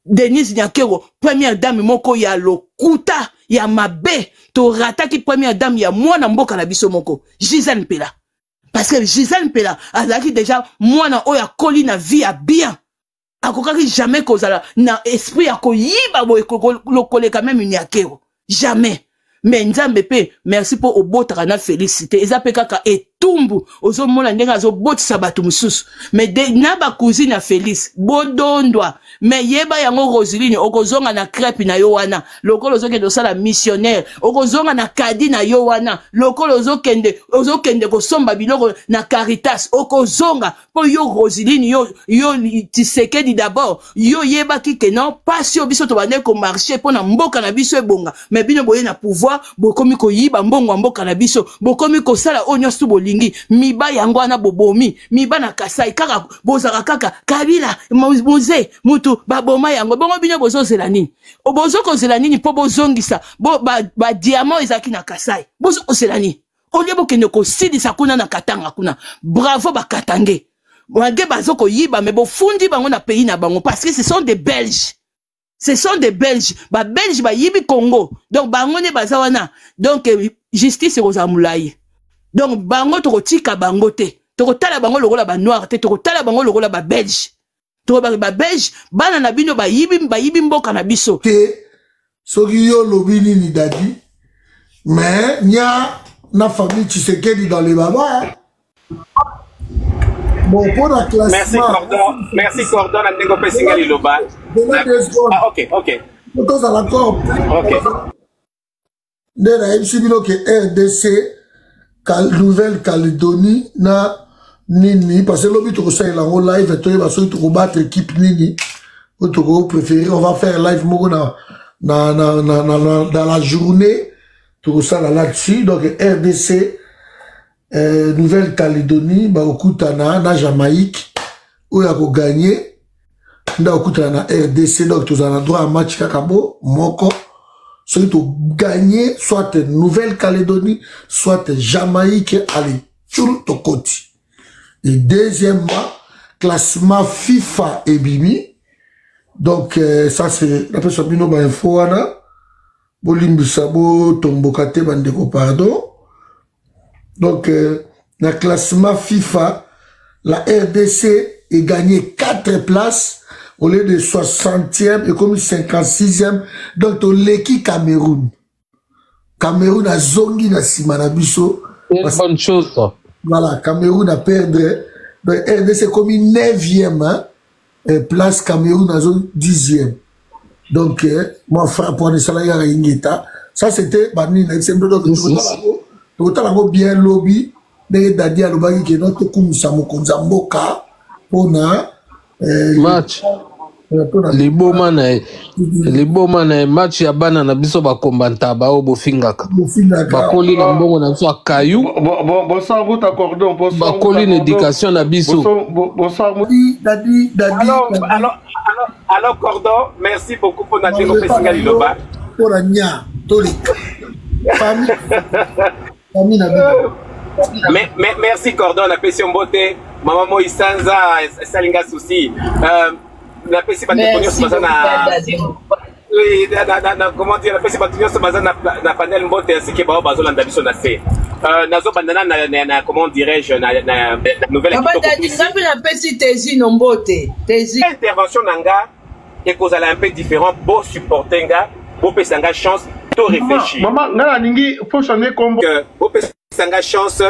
S6: Denis Nyakero première dame moko ya lokuta ya mabe to rataki première dame ya mwana mboka na biso moko Gisèle Pela. Parce que Gisèle Pela azalaki déjà mwana oya koli na vie ya bien akokaki jamais kozala na esprit ya koyiba boye koleka même Nyakero jamais mais nzambe pe merci pour obotaka na félicité eza pe kaka etumbu ozomona ndenga azobotisa bato mususu mais na ba cousine Félix bodondwa mais yeba yango Roseline okozonga na crêpe na yo wana lokolo ozokende osala missionnaire okozonga na kadi na yo wana lokolo ozokende kosomba biloko na Caritas okozonga po yo Roseline yo Tshisekedi d'abord yo yeba kike non pas yo biso to bande ko marcher po na mboka na biso ebonga mais bino boye na pouvoir bokomi ko yiba mbongo mboka na biso bokomi ko sala onyo stu bolingi miba yango wana bobomi miba na Kasai kaka bozaka kaka Kabila muze mutu baboma yango bongo bino bozozela nini obozokozela nini po bozongisa ba diamant ezaki na Kasai bozozela nini olie bokende kosidisa kuna na Katanga kuna bravo bakatange wage bazoko yiba mais bofundi bango na pays na bango parce que ce sont des Belges. Ce sont des Belges. Ba Belges ba yibi Congo. Donc bango ne bazawana. Donc justice rozamulaye. Donc bango tokotika bango te. Tokotala bango lokola ba noir te. Tokotala bango lokola ba Belge. Toko ba Belge bana na bino ba yibi mboka na biso.
S1: Que soki yo lobini ni dadi. Mais nya na famille Tshisekedi dans les baba. Bon, pour la classe.
S5: Merci Cordon, à Ndeko Singali Loba. Ah, ok.
S1: Because à l'accord.
S5: Ok.
S1: De la MCBino que RDC, Nouvelle-Calédonie, na Nini, parce que l'objet de ça, il a un live, et parce que tu vas battre l'équipe Nini, ou tu vas préférer, on va faire live dans la journée, tout ça là-dessus, donc RDC, Nouvelle-Calédonie, ba okutana na Jamaïque où ya ko gagner nda okutana na RDC donc tous en droit à match kakabo moko Celui qui gagné, soit Nouvelle-Calédonie, soit Jamaïque, allez, tout au côté. Et deuxièmement, classement FIFA et Bimi. Donc, ça c'est, la personne bino ba info wana. Bolimbisabo, Tombokate, Bandeko, pardon. Donc, dans le classement FIFA, la RDC est gagné 4 places au lieu de 60e et comme 56e. Donc, l'équipe Cameroun. Cameroun a zongi na Simanabiso.
S7: C'est une bonne chose, ça.
S1: Voilà, Cameroun a perdu. Donc, RDC comme 9e, hein, place Cameroun a 10e. Donc, moi, pour les salariés à Ingeta, ça c'était, donc, bien lobby, mais Dadi Alobagi qui est notre Koumisamo Konzamboka, pour
S7: match. Les beaux man, match ya bana na biso ba kombanta ba o bofingaka. Ba koli na mbongo na biso akayu.
S4: Bonsoir, vous t'accordons.
S7: Ba koli na éducation na biso.
S4: Bonsoir,
S1: Dadi.
S5: Alors, Cordon, merci beaucoup pour notre développement Liloba.
S1: Pour la nia, tolika.
S5: Merci Cordon, la passion beauté. Maman Moïsanza, Salinga Souci. La passion oui, comment dire, la passion na panel beauté, ainsi que Bao Bazo Landabison a fait. Nazo Bandana, comment dirais-je, nouvelle intervention Nanga, et cause elle est un peu différent, beau supporter nga, beau pesanga chance, to réfléchir.
S4: Maman, nana ningi, faut changer combo.
S5: Beau pesanga chance,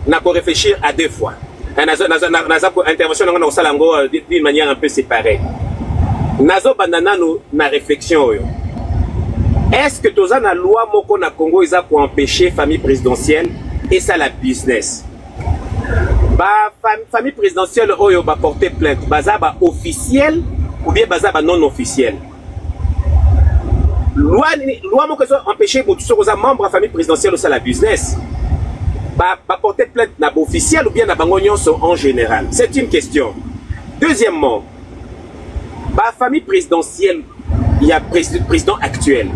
S5: n'a pas réfléchir à 2 fois. Nazo intervention nanga na salango d'une manière un peu séparée. Nazo bandana no na réflexion. Est-ce que toza na loi moko na Congo isa pour empêcher famille présidentielle et ça la business? Ba famille présidentielle oyo ba porter plainte, baza ba officiel ou bien baza ba non officiel. Loi moko so empêcher botu so koza membre de famille présidentielle ou ça la business. Ba porter plainte na ba officiel ou bien na bango nyonso en général. C'est une question. Deuxièmement, ba famille présidentielle, il y a président actuel.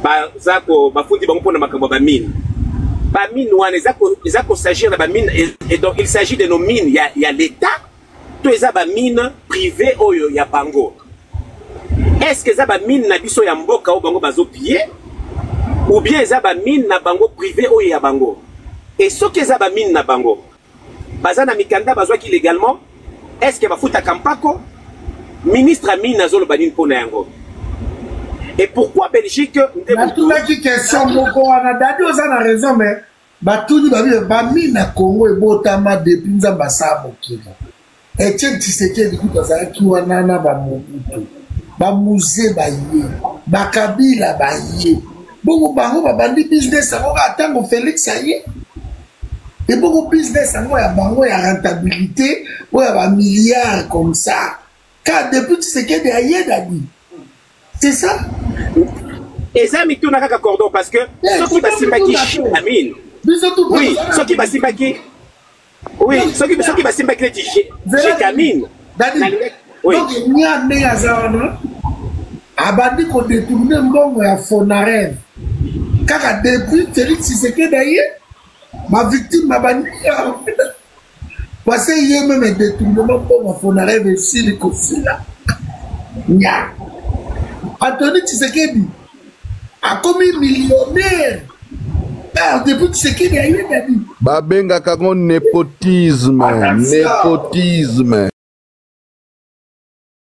S5: Ba zako ba fundi bango pona makambo ba mine. Ba mine wana ezako s'agir na ba mine et donc il s'agit de nos mines, il y a l'état, to eza ba mine privé oyo ya bango. Est-ce que eza ba mine na biso ya mboka o bango bazo piller ou bien eza ba mine na bango privé oyo ya bango? Et ce que eza ba mine na bango baza na mikanda bazwa ki légalement, est-ce que ba futa kampako ministre Amine Nazolo Banine Ponango? Et pourquoi Belgique?
S1: Qui question beaucoup on a dadi aux a raison mais batuni bami na Congo et botama depuis nzamba sabo kila. Et tiens Tshisekedi kuta ki wana na ba Mobutu. Ba musée ba yé, ba Kabila ba yé. Beaucoup bango ba bandi business ngo atango Félix ayé. Et beaucoup business ngo ya bango ya rentabilité ou ya ba milliards comme ça. Car depuis Tshisekedi ayé dadi. C'est ça?
S5: Et ça, mais tout n'a qu'à cordon parce que ceux qui passent pas qui Amine. Oui, ceux qui passent pas qui. Oui, ceux qui passent pas qui chez Amine.
S1: Oui. Donc, il y a des gens abandi qu'on détourne un bon à Fonarève. Car depuis Félix Tshisekedi ayé, ma victime m'a banni. Parce qu'il y a même un détournement pour à Fonarève ici, les coffres là. Anthony Tshisekedi a commis millionnaire. Depuis Tshisekedi a eu des
S2: Babenga kagon népotisme. Népotisme.